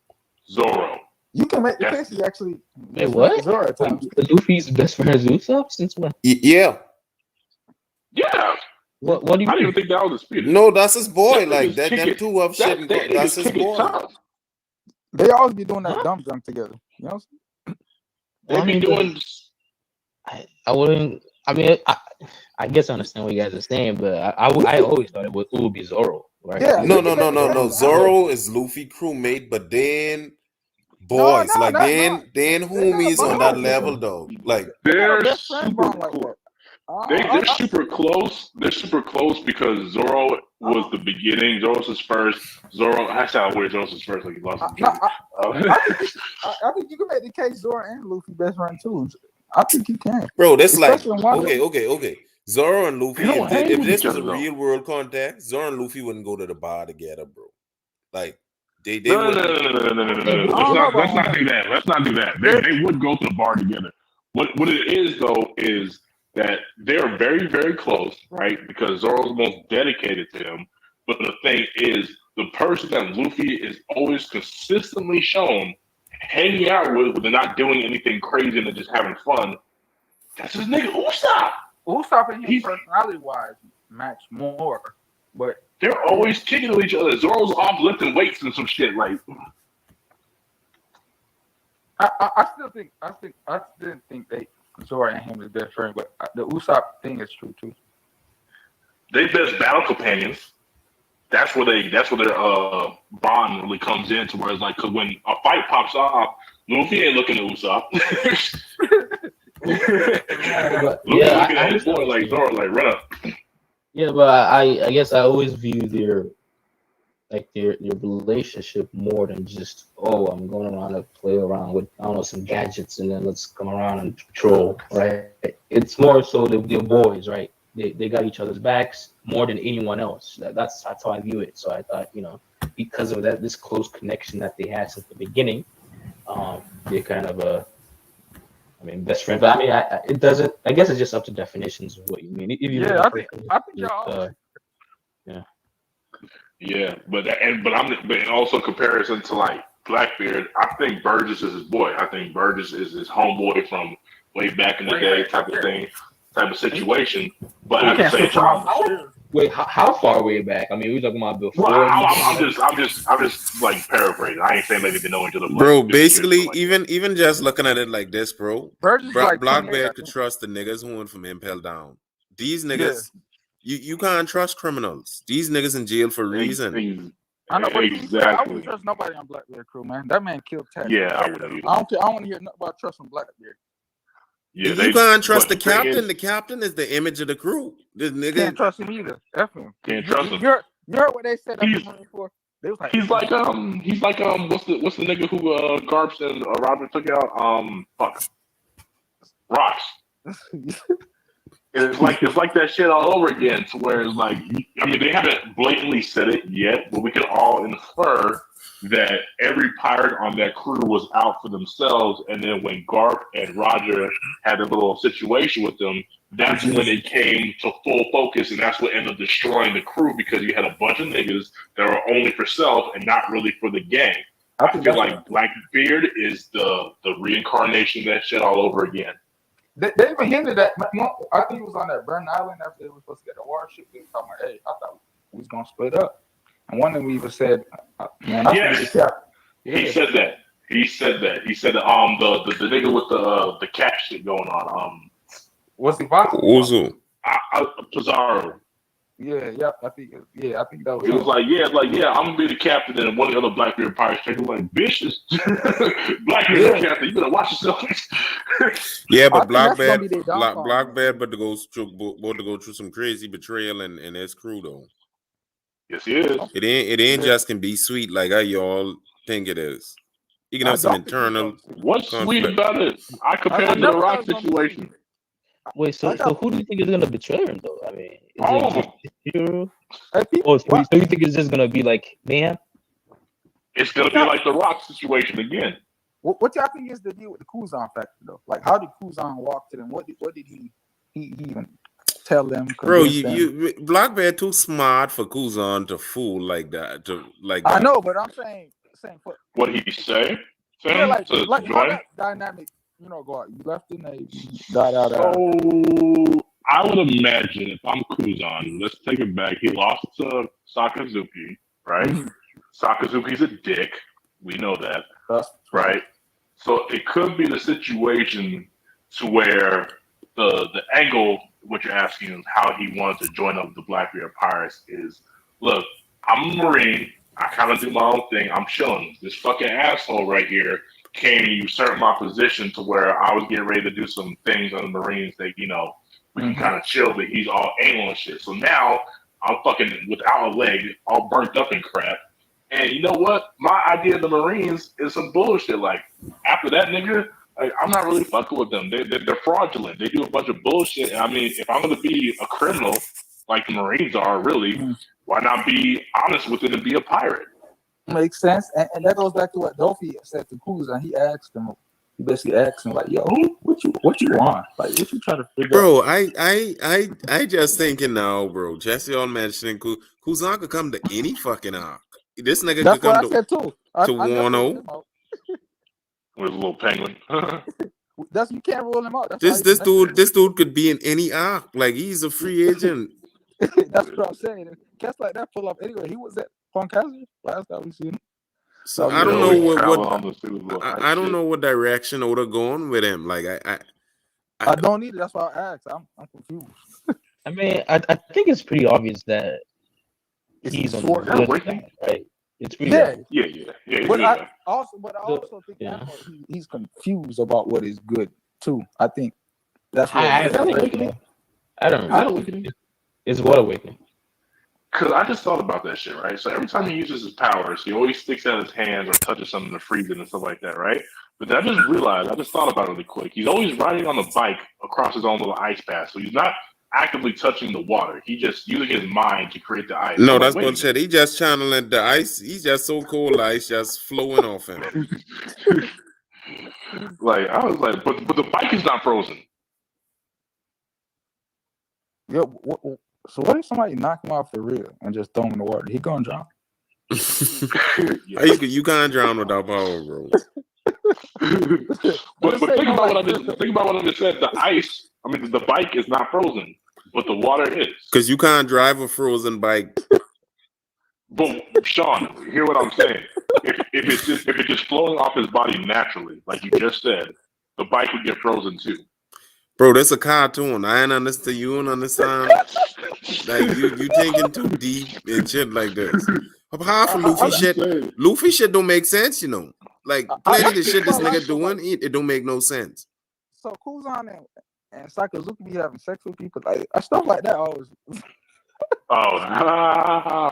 You can make the case he actually. Wait, what? Zoro Luffy's best friend is Usopp? Since when? Yeah. What do you mean? I didn't even think that was disputed. No, that's his boy. Like that. Them two have shit. That's his boy. They always be doing that dumb junk together. You know. They be doing. I wouldn't. I mean, I guess I understand what you guys are saying, but I always thought it would be Zoro, right? Yeah. No. Zoro is Luffy crewmate, but then boys, then homies on that level though. Like they're super close. They're super close because Zoro was the beginning. Zoro's his first. Zoro. I sound weird. Zoro's his first. Like he lost. I think you can make the case Zoro and Luffy best friend too. I think you can, bro. That's like okay. Zoro and Luffy. If this was a real world contact, Zoro and Luffy wouldn't go to the bar together, bro. Like they no. Let's not do that. Let's not do that. They would go to the bar together. What it is though is that they're very, very close, right? Because Zoro's most dedicated to him. But the thing is, the person that Luffy is always consistently shown hanging out with, when they're not doing anything crazy and they're just having fun, that's his nigga Usopp. Usopp and him personality-wise match more, but they're always kicking at each other. Zoro's off lifting weights and some shit. Like, I still think they Zoro and him is best friend, but the Usopp thing is true too. They best battle companions. That's where their bond really comes in, to where it's like, because when a fight pops off, Luffy ain't looking at Usopp. Luffy looking at his boy like Zoro, like run up. Yeah, but I guess I always view their relationship more than just, I'm going around to play around with some gadgets and then let's come around and patrol, right? It's more so they're boys, right? They got each other's backs more than anyone else. That's how I view it. So I thought, because of this close connection that they had since the beginning, they kind of I mean, best friend. But I mean, it doesn't. I guess it's just up to definitions of what you mean. If you Yeah, I think just, y'all. Yeah, but also comparison to like Blackbeard, I think Burgess is his boy. I think Burgess is his homeboy from way back in the day, type of situation. But at the same time, wait, how far way back? I mean, we talking about before. well, I'm just like paraphrasing. I ain't saying they didn't know each other. Bro, like, basically, even just looking at it like this, bro. Burgess like Blackbeard could trust the niggas who went from Impel down. These niggas, you can't trust criminals. These niggas in jail for a reason. I know, but exactly. I wouldn't trust nobody on Blackbeard crew, man. That man killed Taz. Yeah, I wouldn't either. I don't care. I don't want to hear nothing about trust from Blackbeard. Yeah, you can't trust the captain. The captain is the image of the crew. This nigga can't trust him either. F him. Can't trust him. You heard what they said before? They was like, he's like what's the nigga who Garps and Roger took out? Rocks. It's like that shit all over again. To where it's like, I mean, they haven't blatantly said it yet, but we can all infer that every pirate on that crew was out for themselves. And then when Garp and Roger had a little situation with them, that's when it came to full focus, and that's what ended up destroying the crew, because you had a bunch of niggas that were only for self and not really for the gang. I feel like Blackbeard is the reincarnation of that shit all over again. They even hinted that. I think it was on that Burn Island after they were supposed to get the warship. They were talking about, hey, I thought we was gonna split up. And one of them even said, "Man, he said that. He said that. He said that. The nigga with the cat shit going on. What's the box? Uzu. Pizarro. Yeah, I think that was. It was like, I'm gonna be the captain, and one of the other Blackbeard pirates taking like, bitches. Blackbeard captain, you better watch yourself. Yeah, but Blackbeard, but to go through some crazy betrayal and his crew though. Yes, he is. It ain't just can be sweet like how y'all think it is. You can have some internal. What's sweet about it? I compare it to the Rock situation. Wait, so who do you think is gonna betray him though? I mean, so you think it's just gonna be like, man? It's gonna be like the Rock situation again. What y'all think is the deal with the Kuzan factor though? Like, how did Kuzan walk to them? What did he even tell them? Bro, you Blackbeard too smart for Kuzan to fool like that. I know, but I'm saying what he say? Yeah, like how that dynamic. You know, go out. You left the Navy, got out. So I would imagine if I'm Kuzan, let's take it back. He lost to Sakazuki, right? Mm-hmm. Sakazuki's a dick. We know that, right? So it could be the situation to where the angle, what you're asking is how he wanted to join up with the Blackbeard Pirates is, look, I'm a Marine. I kind of do my own thing. I'm chilling. This fucking asshole right here came and usurped my position to where I was getting ready to do some things on the Marines that, we can kind of chill, but he's all anal and shit. So now I'm fucking without a leg, all burnt up and crap. And you know what? My idea of the Marines is some bullshit. Like, after that nigga, like, I'm not really fucking with them. They're fraudulent. They do a bunch of bullshit. And I mean, if I'm going to be a criminal, like the Marines are, really, why not be honest with it and be a pirate? Makes sense, and that goes back to what Dolphy said to Kuzan. He basically asked him like, "Yo, what you want? Like, what you trying to figure out?" Bro, I just thinking now, bro. Jesse all mentioning Kuzan could come to any fucking arc. This nigga could come to Wano. With a little penguin. You can't rule him out. This dude could be in any arc. Like, he's a free agent. That's what I'm saying. Cats like that pull up anyway. He was at Punkazzy last time we seen him. So I don't know I don't know what direction Oda going with him. Like, I don't either. That's why I asked. I'm confused. I mean, I think it's pretty obvious that he's on the good thing, right? It's pretty obvious. Yeah. But I also think he's confused about what is good too. I think that's what I don't know. It's what awakening. Because I just thought about that shit, right? So every time he uses his powers, he always sticks out his hands or touches something to freeze it and stuff like that, right? But then I just thought about it really quick. He's always riding on a bike across his own little ice path. So he's not actively touching the water. He's just using his mind to create the ice. No, that's bullshit. He just channeling the ice. He's just so cold, ice just flowing off him. Like I was like, but the bike is not frozen. Yeah. So what if somebody knock him off the rear and just throw him in the water? He gonna drown? You can't drown without power, bro. but think about what I just said. The ice, the bike is not frozen, but the water is. Because you can't drive a frozen bike. But Sean, hear what I'm saying. If it's just flowing off his body naturally, like you just said, the bike would get frozen too. Bro, that's a cartoon. I ain't understand. You don't understand. Like you thinking too deep and shit like this. Half of Luffy shit don't make sense, you know. Like plenty of the shit this nigga doing, it don't make no sense. So Kuzan and Sakazuki be having sex with people, like stuff like that always.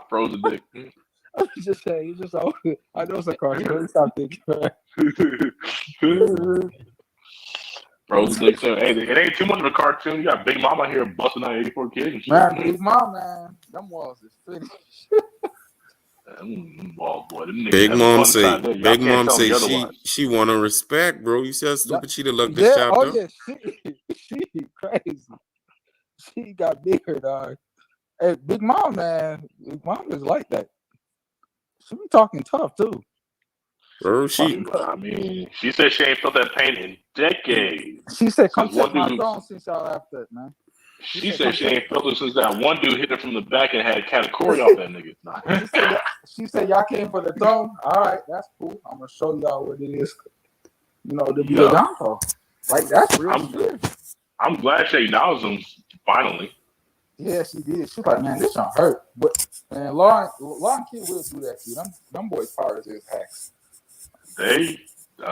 Frozen dick. I'm just saying, you just always, I know it's a cartoon. Stop thinking. Frozen dick. So hey, it ain't too much of a cartoon. You got Big Mama here busting out 84 kids and shit. Man, Big Mom, man, them walls is pretty. Big Mom say she want to respect, bro. You see how stupid she look this chapter? Oh yeah, she crazy. She got bigger, dog. Hey, Big Mom, man, Big Mom is like that. She be talking tough too. Bro, she said she ain't felt that pain in decades. She said, "Come take my throne since y'all after that, man." She said she ain't felt it since that one dude hit her from the back and had category off that nigga. She said, y'all came for the throne. All right, that's cool. I'm gonna show y'all what it is. You know, to be a downfall. Like that's real good. I'm glad she acknowledged him finally. Yeah, she did. She's like, man, this don't hurt. But man, Lauren Kid will do that to you. Them boys' powers is hacks.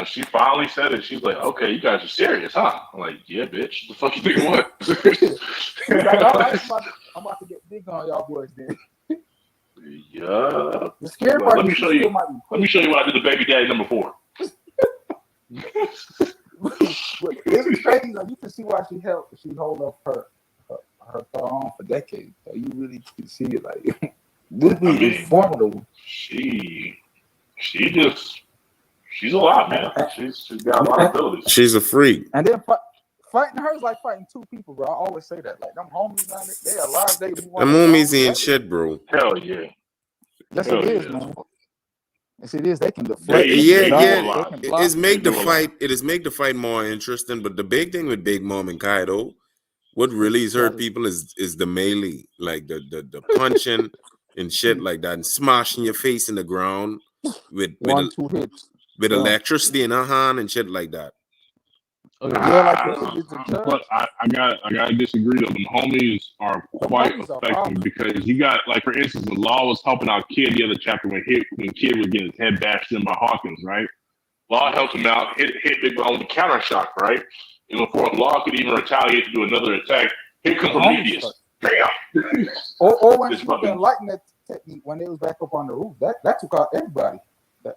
She finally said it. She's like, okay, you guys are serious, huh? I'm like, yeah, bitch. The fuck you think what? Like, all right, I'm about to get big on y'all boys then. Yeah. The scary part let me show you what I did to baby daddy number 4. It's crazy. Like, you can see why she hold up her throne for decades. So you really can see it. Like this is formidable. She's a lot, man. She's got a lot of abilities. She's a freak. And then fighting her is like fighting two people, bro. I always say that. Like them homies, man, they alive. Them homies ain't shit, bro. Hell yeah. Yes, it is, man. Yes, it is. They can Yeah. deflect. It is make the fight more interesting. But the big thing with Big Mom and Kaido, what really has hurt people is the melee, like the punching and shit like that, and smashing your face in the ground with 1-2 hits. With electricity in her hand and shit like that. But I gotta disagree though. The homies are quite effective because you got, like, for instance, the Law was helping out Kid the other chapter when Kid was getting his head bashed in by Hawkins, right? Law helped him out, hit Big Mom with the counter shock, right? And before Law could even retaliate to do another attack, here comes Prometheus. Bam! or when she was doing lightning technique when they was back up on the roof, that took out everybody.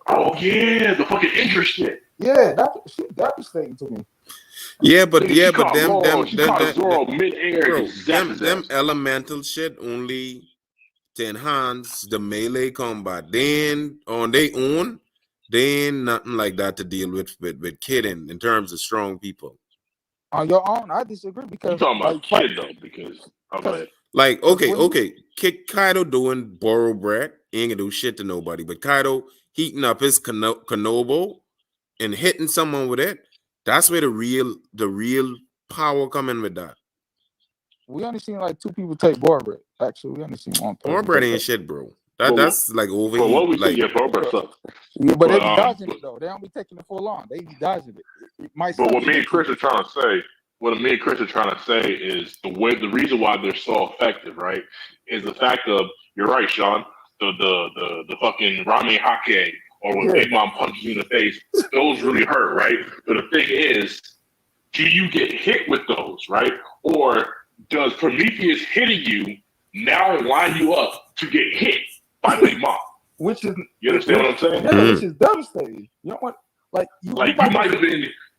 Oh yeah, the fucking interest shit. Yeah, she's devastating to me. Yeah, but them elemental shit only to enhance the melee combat. They ain't on their own. They ain't nothing like that to deal with Kid in terms of strong people. On your own, I disagree because you're talking about Kid though, because like okay, Kaido doing borrow bread ain't gonna do shit to nobody, but Kaido heating up his Kanobo and hitting someone with it, that's where the real power come in with that. We only seen like 2 people take board bread. Actually, we only seen one. Board bread ain't shit, bro. That's like over here. What we like, see, board bread sucks. Yeah, but they be dodging it though. They don't be taking it full on. They be dodging it. But what me and Chris are trying to say, is the reason why they're so effective, right, is the fact of, you're right, Sean, the fucking ramen hake, or when Big Mom punches you in the face, those really hurt, right? But the thing is, do you get hit with those, right? Or does Prometheus hitting you now line you up to get hit by Big Mom? Which is, you understand what I'm saying? Yeah, which is devastating. You know what?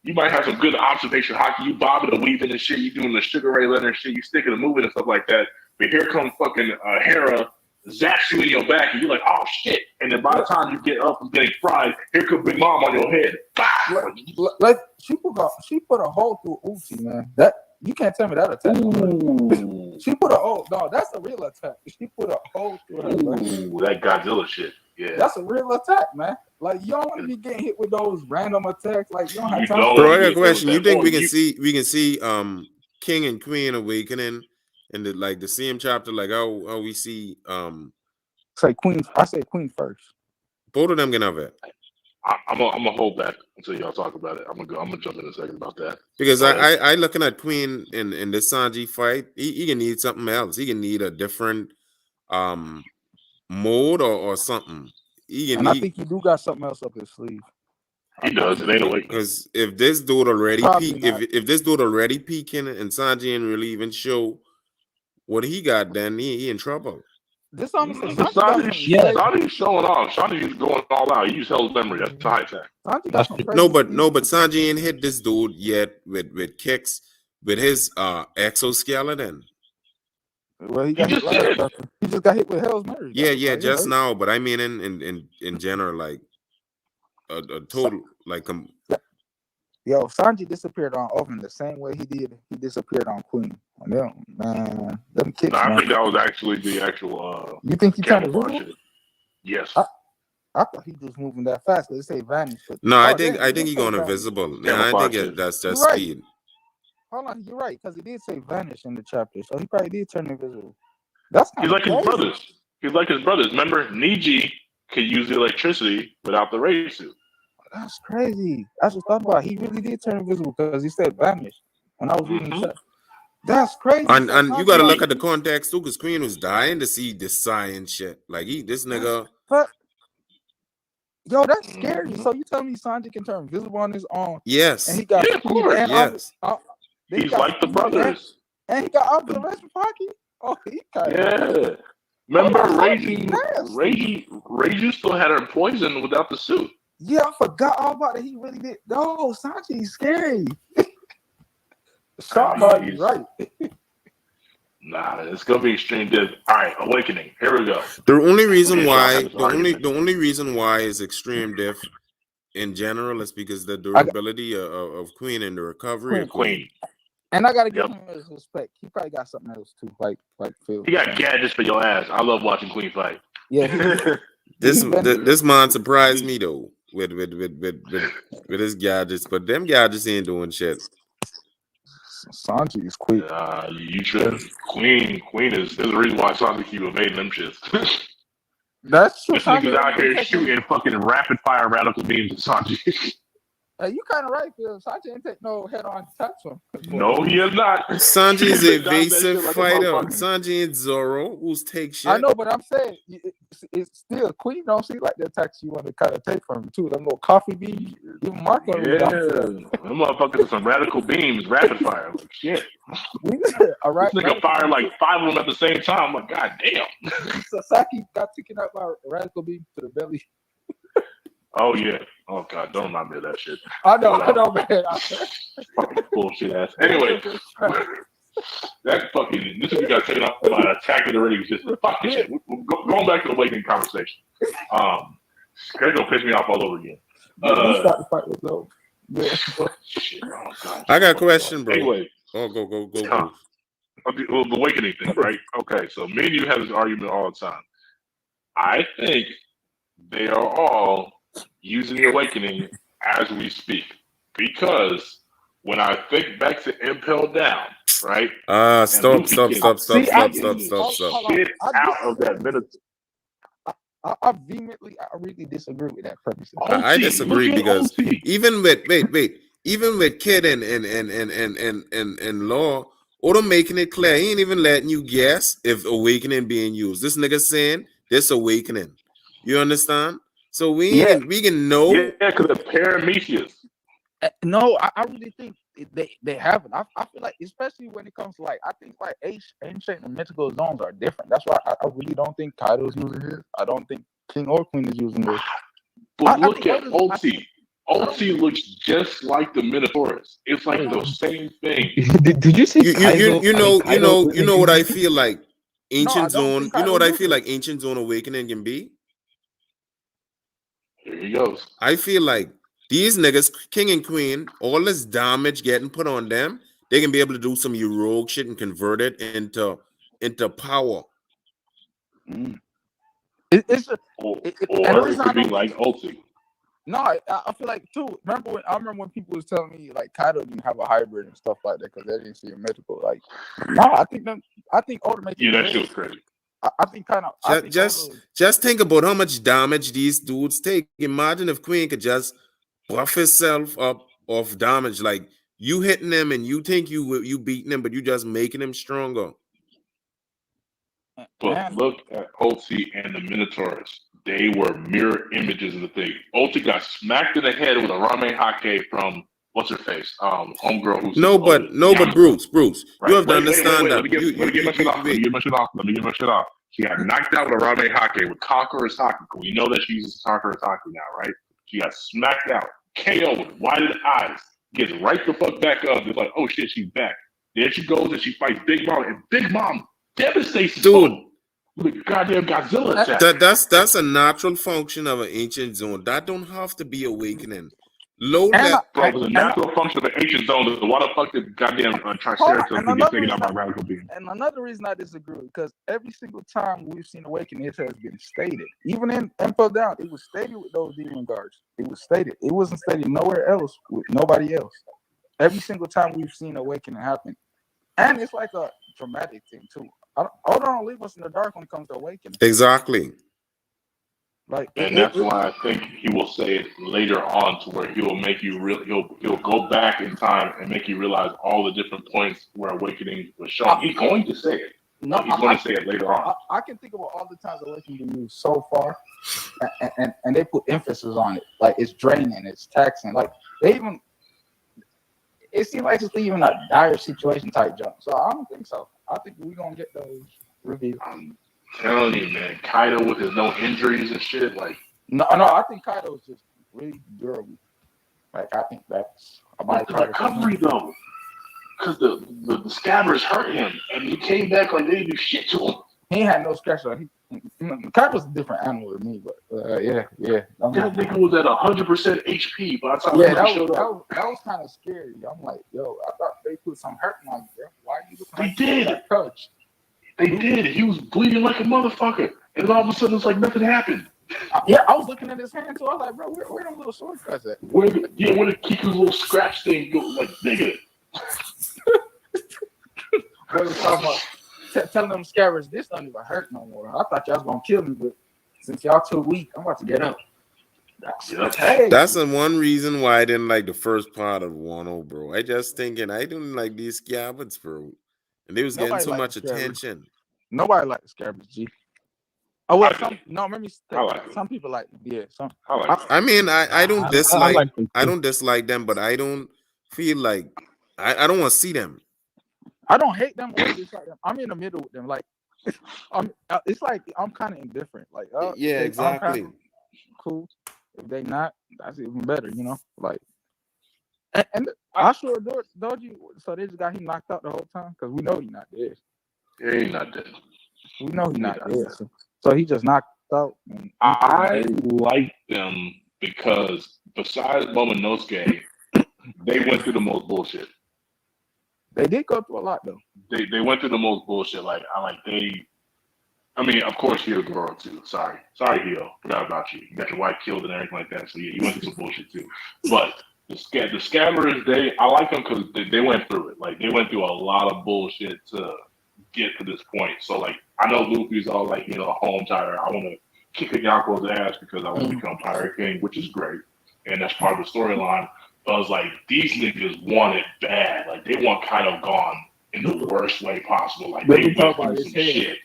You might have some good observation hockey. You bobbing and weaving and shit. You doing the Sugar Ray Leonard shit. You sticking and moving and stuff like that. But here comes fucking Hera zaps you in your back, and you're like, oh shit! And then by the time you get up from getting fried, here comes Big Mom on your head. Like she put a hole through Uchi, man. That you can't tell me that attack. She put a hole. No, that's a real attack. She put a hole through her. Ooh, that Godzilla shit. Yeah, that's a real attack, man. Like you don't want to be getting hit with those random attacks. Like you don't have You time. don't. Bro, I got a question. You think Oh, we can see King and Queen awakening in the same chapter, like how we see Say Queen. I say Queen first. both of them can have it. I'm gonna hold back until y'all talk about it. I'm gonna jump in a second about that Because I looking at Queen in this Sanji fight, he can need something else. He can need a different mode or something. I think he do got something else up his sleeve. He does. It ain't awakening. Because if this dude already Probably peak, not. if this dude already peaking and Sanji ain't really even show what he got, then he in trouble. This almost Sanji's showing off. Sanji's going all out. He used Hell's memory. That's high tech. No, but Sanji ain't hit this dude yet with kicks with his exoskeleton. Well, he just got hit with Hell's memory. Yeah, just now. But I mean, in general, like a total Yo, Sanji disappeared on Oven the same way he disappeared on Queen. Them kicks, I think that was actually the actual. You think he turned invisible? Yes. I thought he was moving that fast. They say vanish. No, I think he going invisible. Yeah, I think that's just speed. Hold on, you're right, because he did say vanish in the chapter, so he probably did turn invisible. He's like his brothers. He's like his brothers. Remember, Niji could use the electricity without the ray suit. That's crazy. I just thought about it. He really did turn invisible because he said vanish when I was reading the chapter. That's crazy. And you got to look at the context too, because Queen was dying to see this science shit. Like this nigga. Yo, that's scary. So you tell me Sanji can turn invisible on his own? Yes. And he got yes. He's like the brothers. And he got observation pocket. Oh, he kind of Remember, Reiji still had her poison without the suit. Yeah, I forgot all about it. He really did. No, Sanji's scary. Somebody's right. Nah, it's gonna be extreme div. All right, awakening. Here we go. The only reason why is extreme diff in general is because the durability of Queen and the recovery of Queen. And I gotta give him his respect. He probably got something else too, like Phil. He got gadgets for your ass. I love watching Queen fight. Yeah. This man surprised me though with his gadgets, but them gadgets ain't doing shit. Sanji is quick. You should. Queen is the reason why Sanji keep evading them shits. That's true. This nigga's out here shooting fucking rapid fire radical beams at Sanji. You kind of right, Phil. Sanji didn't take no head-on attacks from him. No, he is not. Sanji is an evasive fighter. Sanji and Zoro, who's take shit. I know, but I'm saying it's still Queen. Don't see like the attacks you want to kind of take from him too. Them little coffee beans, even Marco. Yeah, them motherfuckers with some radical beams, rapid fire. Like shit. All right, this nigga fired like 5 of them at the same time. I'm like, god damn. Sasaki got taken out by radical beam to the belly. Oh yeah. Oh god, don't remind me of that shit. I know, man. Fucking bullshit ass. Anyway, that fucking this is got taken off by Attack of the Raiders. Just fucking shit. Going back to the awakening conversation. It's gonna piss me off all over again. Start the fight with those. Shit, oh god. I got a question, bro. Anyway, go. The awakening thing, right? Okay, so me and you have this argument all the time. I think they are all using the awakening as we speak, because when I think back to Impel Down, right? Stop. Get out of that minute. I vehemently, I really disagree with that premise. I disagree because even with Kid and Law, Oda making it clear, he ain't even letting you guess if awakening being used. This nigga saying this awakening. You understand? So we can know. Yeah, because of Parametheus. No, I really think they haven't. I feel like, especially when it comes to I think ancient and mythical zones are different. That's why I really don't think Kaido's using his. I don't think King or Queen is using this. But look at OT. OT looks just like the Minotaurus. It's like the same thing. Did you see? You know what I feel like? Ancient don't Zone. think You know Kaido what I do feel this. like Ancient Zone Awakening can be? Here he goes. I feel like these niggas, King and Queen, all this damage getting put on them, they can be able to do some heroic shit and convert it into power. It's a, Or and the it reason I could be don't like Ulti. no, I feel like too. I remember when people was telling me like Kaido didn't have a hybrid and stuff like that because they didn't see a mythical. Like, no, I think Oda make it. Yeah, that shit was crazy. I think kind of. I think Just think about how much damage these dudes take. Imagine if Queen could just buff himself up off damage. Like you hitting them and you think you beating them, but you just making them stronger. But look at Ulti and the Minotaurs. They were mirror images of the thing. Ulti got smacked in the head with a ramen hake from what's her face? Homegirl who's but Bruce, right. you have to Wait, understand let that. me get my shit off. Let me get my shit off. She got knocked out with a ramen hake with Conqueror's Haki. We know that she's Conqueror's Haki now, right? She got smacked out, KO'd, wide eyes, gets right the fuck back up. It's like, oh shit, she's back. Then she goes and she fights Big Mom, and Big Mom devastates Dude. With the goddamn Godzilla attack. That's a natural function of an ancient zone. That don't have to be awakening. Bro, it was a natural function of an ancient zone. Why the fuck did goddamn Triceratops get taken out by Radical Beam? And another reason I disagree, because every single time we've seen Awakening, it has been stated. Even in Info Down, it was stated with those demon guards. It was stated. It wasn't stated nowhere else with nobody else. Every single time we've seen Awakening happen. And it's like a dramatic thing, too. Oda don't leave us in the dark when it comes to Awakening. Exactly. And that's why I think he will say it later on to where he'll make you he'll go back in time and make you realize all the different points where Awakening was shown. He's going to say it. No, he's going to say it later on. I can think about all the times Awakening been used so far, and they put emphasis on it. Like it's draining, it's taxing. Like they even it seems like it's even a dire situation type jump. So I don't think so. I think we're gonna get those reviews. Telling you, man, Kaido with his no injuries and shit, like no, I think Kaido is just really durable. Like I think that's about the recovery though, because the scabbers hurt him, and he came back like they didn't do shit to him. He had no scratch. Like Kaido's a different animal than me, but yeah. That nigga was at 100% HP by the time he showed up. That was kind of scary. I'm like, yo, I thought they put some hurt on you, bro. Why are you looking like did. Coach? They did. He was bleeding like a motherfucker, and all of a sudden it's like nothing happened. Yeah, I was looking at his hand too. I was like, bro, where them little sword cuts at? Where did Kiku's little scratch thing go? Like, nigga. I was talking about telling them scabbers, this don't even hurt no more. I thought y'all was gonna kill me, but since y'all too weak, I'm about to get up. That's the one reason why I didn't like the first part of Wano, bro. I just thinking I didn't like these scabbards, bro. And they was getting so much attention. Nobody liked the scabbards, G. Oh well, some people like them. Yeah, some. I mean, I don't dislike I don't dislike them, but I don't feel like I don't want to see them. I don't hate them or dislike them. I'm in the middle with them. Like, it's like I'm kind of indifferent. Like, yeah, exactly. Cool. If they not, that's even better. You know, like. And I sure Doji. So they just got him knocked out the whole time because we know he's not dead. Yeah, he's not dead. We know he's not dead. So he just knocked out. I like them because besides Momonosuke, they went through the most bullshit. They did go through a lot though. They went through the most bullshit. I mean, of course, Hio grew up too. Sorry, Hio. Forgot about you. You got your wife killed and everything like that. So yeah, you went through some bullshit too. But the scabbers, I like them because they went through it. Like they went through a lot of bullshit to get to this point. So like, I know Luffy's all like, home tire. I want to kick a Yonko's ass because I want to become Pirate King, which is great, and that's part of the storyline. But I was like, these niggas want it bad. Like they want Kaido gone in the worst way possible. Like they went through some shit.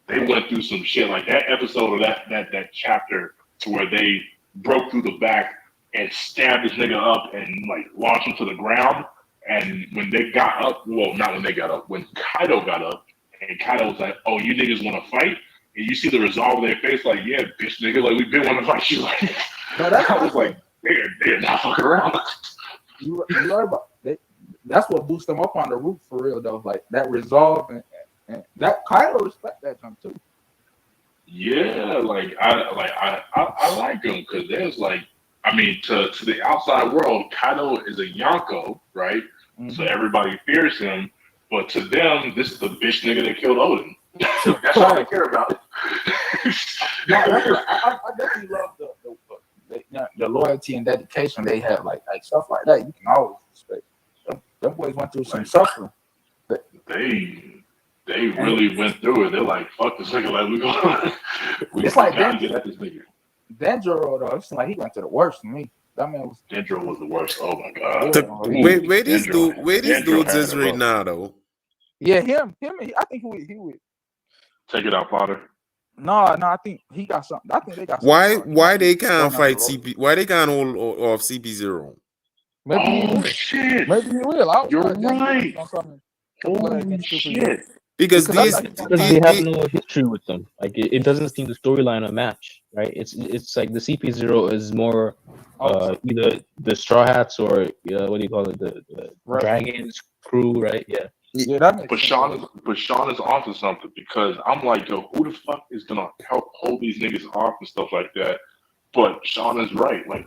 They went through some shit. Like that episode of that chapter to where they broke through the back and stabbed this nigga up and like launched him to the ground. And when they got up, well, not when they got up, when Kaido got up, and Kaido was like, "Oh, you niggas want to fight?" And you see the resolve in their face, like, "Yeah, bitch, nigga, like we've been wanting to fight you." Like, I was like, "They're not fucking around." You right about that. That's what boosts them up on the roof for real, though. Like that resolve, And that Kylo respect that jump too. Yeah, like I like him because there's like, I mean, to the outside world, Kaido is a Yonko, right? Mm-hmm. So everybody fears him, but to them, this is the bitch nigga that killed Odin. That's all they care about. I definitely love the loyalty and dedication they have, like stuff like that. You can always respect. Them boys went through some suffering. They really went through it. They're like, fuck this nigga, like It's like gotta get at this nigga. Denjiro though, it's like he went to the worst for me. That man was Denjiro was the worst. Oh my god. Where these dudes is right now though? Yeah, him. I think he would take it out, Potter. No, I think he got something. I think they got something. Why they can't fight CP? Why they can't hold off CP0? Shit! Maybe he will. You're right. Holy shit! Because they have no history with them. Like it doesn't seem the storyline to match, right? It's like the CP0 is more either the Straw Hats or what do you call it, the Dragons crew, right? Yeah. Yeah, that makes but Sean is onto something because I'm like, yo, who the fuck is gonna help hold these niggas off and stuff like that? But Sean is right. Like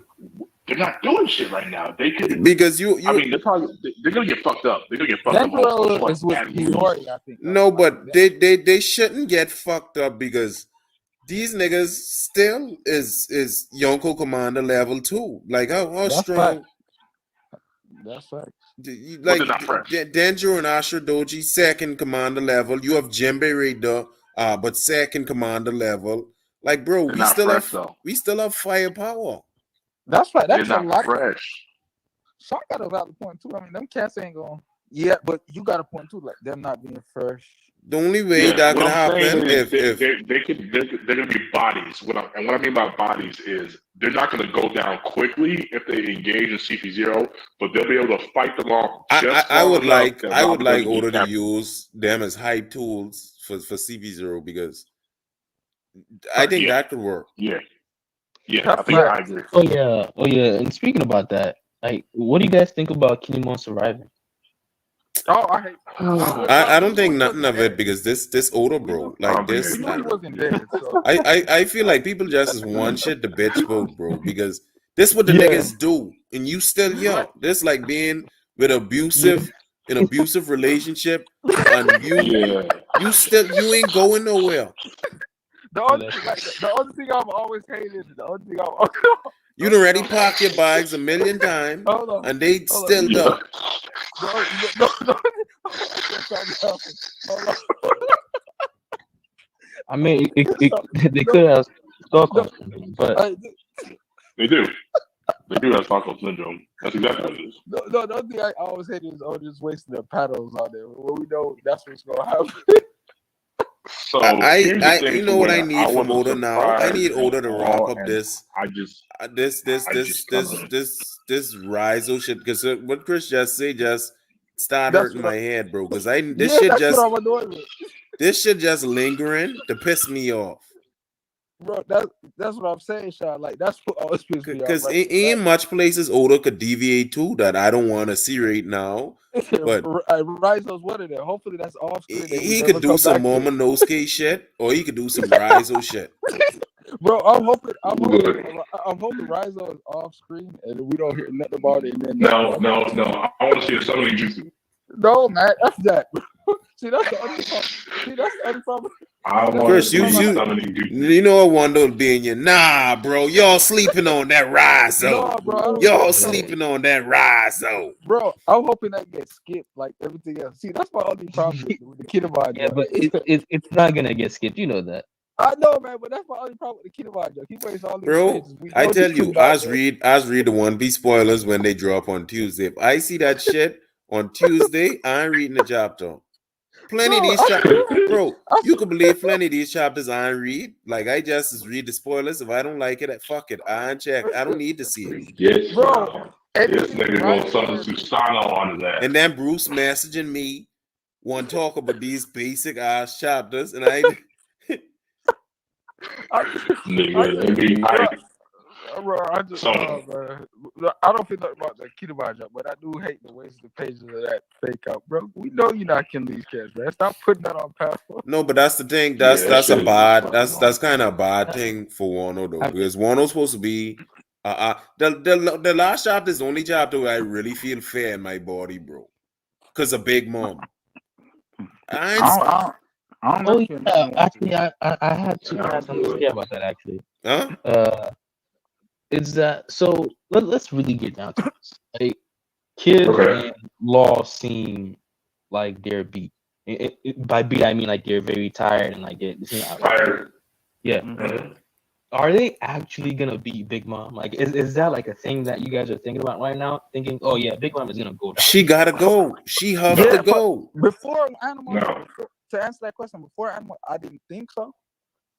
they're not doing shit right now. They could because I mean, they're gonna get fucked up. They're gonna get fucked up. Is with Hiyori, I think. No, but they shouldn't get fucked up because these niggas still is Yonko Commander level 2. Like how strong. That's right. Like Denjiro and Ashura Doji, second commander level. You have Jembe Raider, but second commander level. Like, bro, we still have firepower. That's right. That's not lot fresh. Sean got a valid point too. I mean, them cats ain't going. Yeah, but you got a point too. Like them not being fresh. The only way that can happen if they're gonna be bodies. What I mean by bodies is they're not gonna go down quickly if they engage in CP0, but they'll be able to fight them off. I would like Oda to use them as hype tools for CP0 because I think that could work. Yeah, I think I agree. Oh yeah. And speaking about that, like, what do you guys think about Kinemon surviving? Oh, I don't think nothing of it because this Oda bro like this. I feel like people just want shit to bitch about, bro, because this what the niggas do, and you still young. This like being with an abusive relationship, and you ain't going nowhere. The only thing I've always hated is you done already packed your bags 1,000,000 times, and they still go. I mean, they could have Stockholm syndrome, but they do. They do have Stockholm syndrome. That's exactly what it is. No, the only thing I always hate is just wasting their paddles out there. Well, we know that's what's gonna happen. So you know what I need from Oda now? I need Oda to wrap up this Rizzo shit, because what Chris just said just started hurting my head, bro. Because this shit just lingering to piss me off. Bro, that's what I'm saying, Sean. Like that's what always pisses me off. Because ain't much places Oda could deviate to that I don't want to see right now. But Rizzo's one of them. Hopefully that's off screen. He could do some Momonosuke shit, or he could do some Rizzo shit. Bro, I'm hoping Rizzo is off screen and we don't hear nothing about it. And then no. I want to see a summoning jutsu. No, man, that's that. See, that's the other problem. Chris, you know what Wando would be in you. Nah, bro, y'all sleeping on that Rizzo. No, bro, y'all sleeping on that Rizzo. Bro, I'm hoping that gets skipped like everything else. See, that's my only problem with the Kinemon. Yeah, but it's not gonna get skipped. You know that. I know, man, but that's my only problem with the Kinemon joke. He wastes all these pages. I tell you, I read the One Piece spoilers when they drop on Tuesday. If I see that shit on Tuesday, I ain't reading the chapter. Plenty of these chapters, bro. You can believe plenty of these chapters I ain't read. Like I just read the spoilers. If I don't like it, fuck it. I ain't check. I don't need to see it. Yes, bro. This nigga gonna summon Susano on that. And then Bruce messaging me, want to talk about these basic ass chapters, and I. Bro, I just, So- man. I don't feel nothing about the Kitabai job, but I do hate the ways the pages of that fake out, bro. We know you're not killing these cats, man. Stop putting that on passport. No, but that's the thing. Yeah, That's that a shit bad. is That's kind of a bad thing for Wano though, I- because Wano's supposed to be. The last chapter is the only chapter where I really feel fair in my body, bro. Cause of Big Mom. I ain't- I don't Oh know if you're yeah, actually, I had something to say about that. Actually, huh? is that so? Let's really get down to this. Like, Kid Okay. and Law seem like they're beat. By beat, I mean like they're very tired and like they seem Tired. Yeah. Mhm. Are they actually gonna beat Big Mom? Like, is that like a thing that you guys are thinking about right now? Thinking, oh yeah, Big Mom is gonna go down. She gotta go. She have Yeah, to go. Before Animal, No. to answer that question, before Animal, I didn't think so,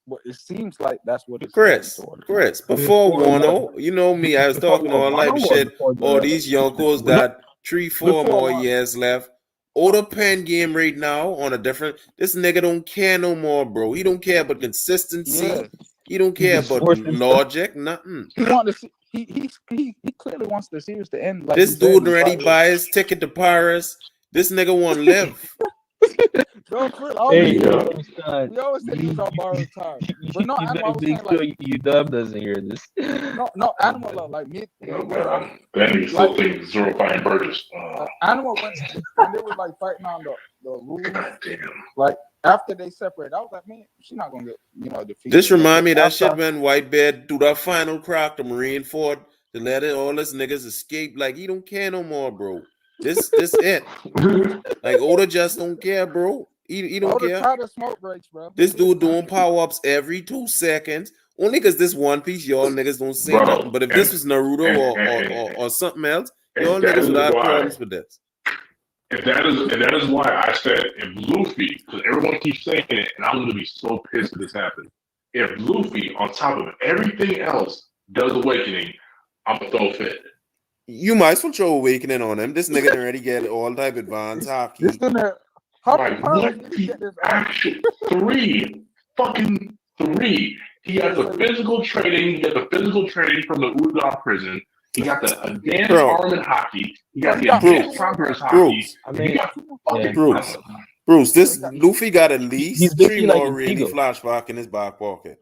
but it seems like that's what it's Chris, heading towards. Chris, before Wano, you know me, I was talking all type of shit. All these yonkos got 3-4 Before more Wano. years left. Order pen game right now on a different. This nigga don't care no more, bro. He don't care about consistency. Yes. He don't care just about forcing stuff. logic. Nothing. He want to see. He clearly wants the series to end. Like This he said dude in already Friday. buy his ticket to Paris. This nigga want to live. Don't feel Hey, always, Yeah. son, we always say these are borrowed time. But no, you Animal, I better was make saying sure like you dub doesn't hear this. no Animal love like mid. Oh, God. That nigga still thinks Zero Fine Burgess. Animal when they were like fighting on the rules. God damn. Like after they separated, I was like, man, she's not gonna get defeated. This remind me of that After- shit when Whitebeard do that final crack to Marine Ford to let all his niggas escape. Like he don't care no more, bro. This it. Like Oda just don't care, bro. He don't Oda care. tired of smoke breaks, bro. This dude doing power ups every 2 seconds. Only because this One Piece, y'all niggas don't say Bro, nothing. But if this was Naruto or something else, y'all and that niggas is would have why- problems with this. And that is why I said if Luffy, because everyone keeps saying it, and I'm gonna be so pissed if this happens. If Luffy, on top of everything else, does Awakening, I'm gonna throw a fit. You might as well throw Awakening on him. This nigga already get all type advanced hockey. This dinner, how many Like, pounds what did he the get this? actual fucking three. He got the physical training. He got the physical training from the Udon prison. He got the advanced Bro. arm and hockey. He got the Bruce. advanced progress hockey. Bruce. I He mean, got fucking Bruce. Bruce, this Luffy got at he's least basically 3 like more an rainy eagle. flashback in his back pocket.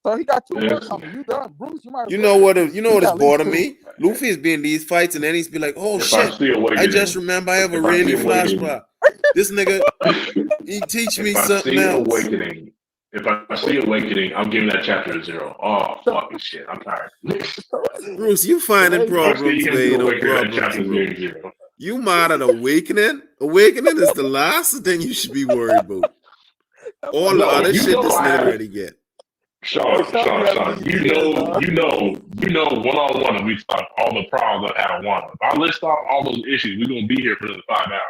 So he got 2 more Yes. coming. You done, Bruce? You might. You know what? You know what is He got at least bothering 2. me? Luffy is being these fights, and then he's be like, "Oh If I shit! see Awakening, I just remember I have a if I rainy see Awakening- flashback. This nigga, he teach me if I something see else." Awakening, if I see Awakening, I'm giving that chapter a 0. Oh fucking shit! I'm tired. Bruce, you finding If I see problems him where do you no Awakening, that problems, chapter's bro. getting 0. You mad at Awakening? Awakening is the last thing you should be worried about. All the No, other you shit know this I nigga have- already get. Sean, you know, one-on-one, we talk all the problems I had on one. If I list off all those issues, we're gonna be here for another 5 hours.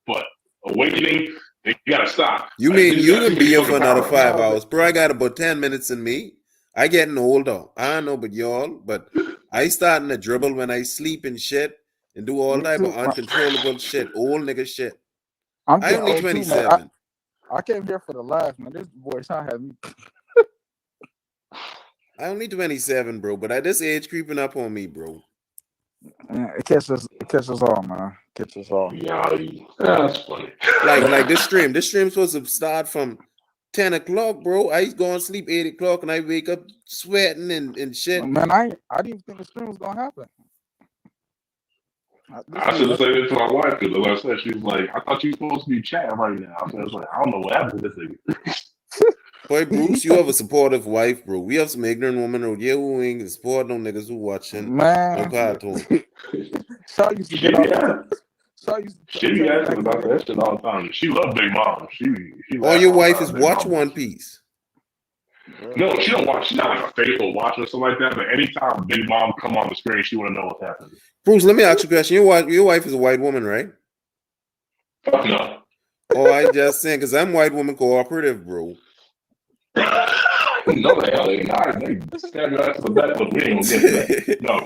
But Awakening, they gotta stop. You Like, mean this you got can too be many here for fucking another problems. 5 hours, bro? I got about 10 minutes in me. I getting older. I don't know about y'all, but I starting to dribble when I sleep and shit and do all Me type of too. uncontrollable shit, old nigga shit. I'm I getting only old too, man. 27. I came here for the laugh, man. This boy trying to have me. I only 27, bro, but at this age creeping up on me, bro. Man, it catches all, man. Catches all. Yeah, that's funny. Like this stream supposed to start from 10 o'clock, bro. I used to go and sleep 8 o'clock and I wake up sweating and shit. Man, I didn't even think the stream was gonna happen. I should have said it to my wife because, like I said, she was like, "I thought you were supposed to be chatting right now." I was like, "I don't know what happened to this nigga." Boy, Bruce, you have a supportive wife, bro. We have some ignorant women out here who ain't support no niggas who watching no Man, cartoon. Shaw used to She get be off. Shaw used to She be asking about that shit all the time. She love Big Mom. She Or laugh your all wife the is time. Big watch Mom. One Piece. No, she don't watch. She's not like a faithful watcher or something like that. But anytime Big Mom come on the screen, she want to know what's happening. Bruce, let me ask you a question. Your wife is a white woman, right? Fuck no. Oh, I just saying, because I'm white woman cooperative, bro. No, the hell they not. They stab your ass in the back, but we ain't gonna get to that. No,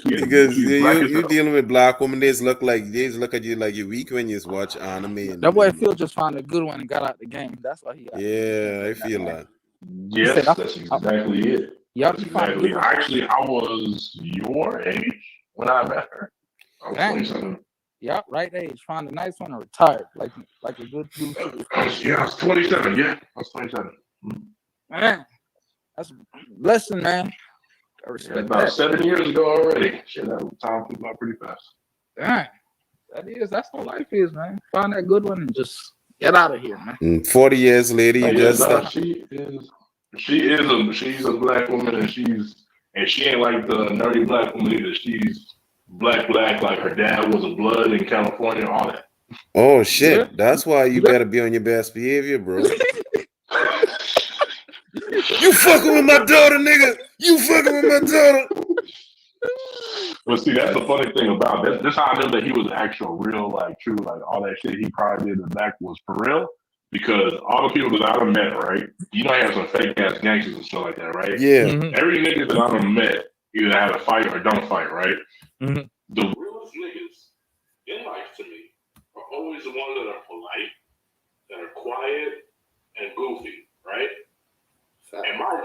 Because she's black as you hell. dealing with black women, they just look at you like you're weak when you just watch anime. And, That boy Phil just found a good one and got out the game. That's why he got. yeah, I feel that. Yes, that's exactly it. Y'all That's be finding exactly. good Actually, I was your age when I met her. I was Dang. 27. Yeah, right age. Find a nice one and retire. Like a good dude. Yeah, I was 27. Yeah, I was 27. Man, that's a blessing, man. I Yeah, respect about that. 7 years ago already. Shit, that time flew by pretty fast. Dang. That's what life is, man. Find that good one and just get out of here, man. 40 years later, you Yeah, just no, she's a black woman, and she ain't like the nerdy black woman either. She's black, like her dad was a blood in California, all that. oh shit. Yeah. That's why you better be on your best behavior, bro. You fucking with my daughter, nigga. You fucking with my daughter. But see, that's the funny thing about this. This how I know that he was actual, real, like true, like all that shit he probably did in the back was for real. Because all the people that I done met, right? You know, I have some fake ass gangsters and stuff like that, right? Yeah. Mhm. Every nigga that I done met either had a fight or don't fight, right? Mhm. The realest niggas in life to me are always the ones that are polite, that are quiet and goofy, right? And my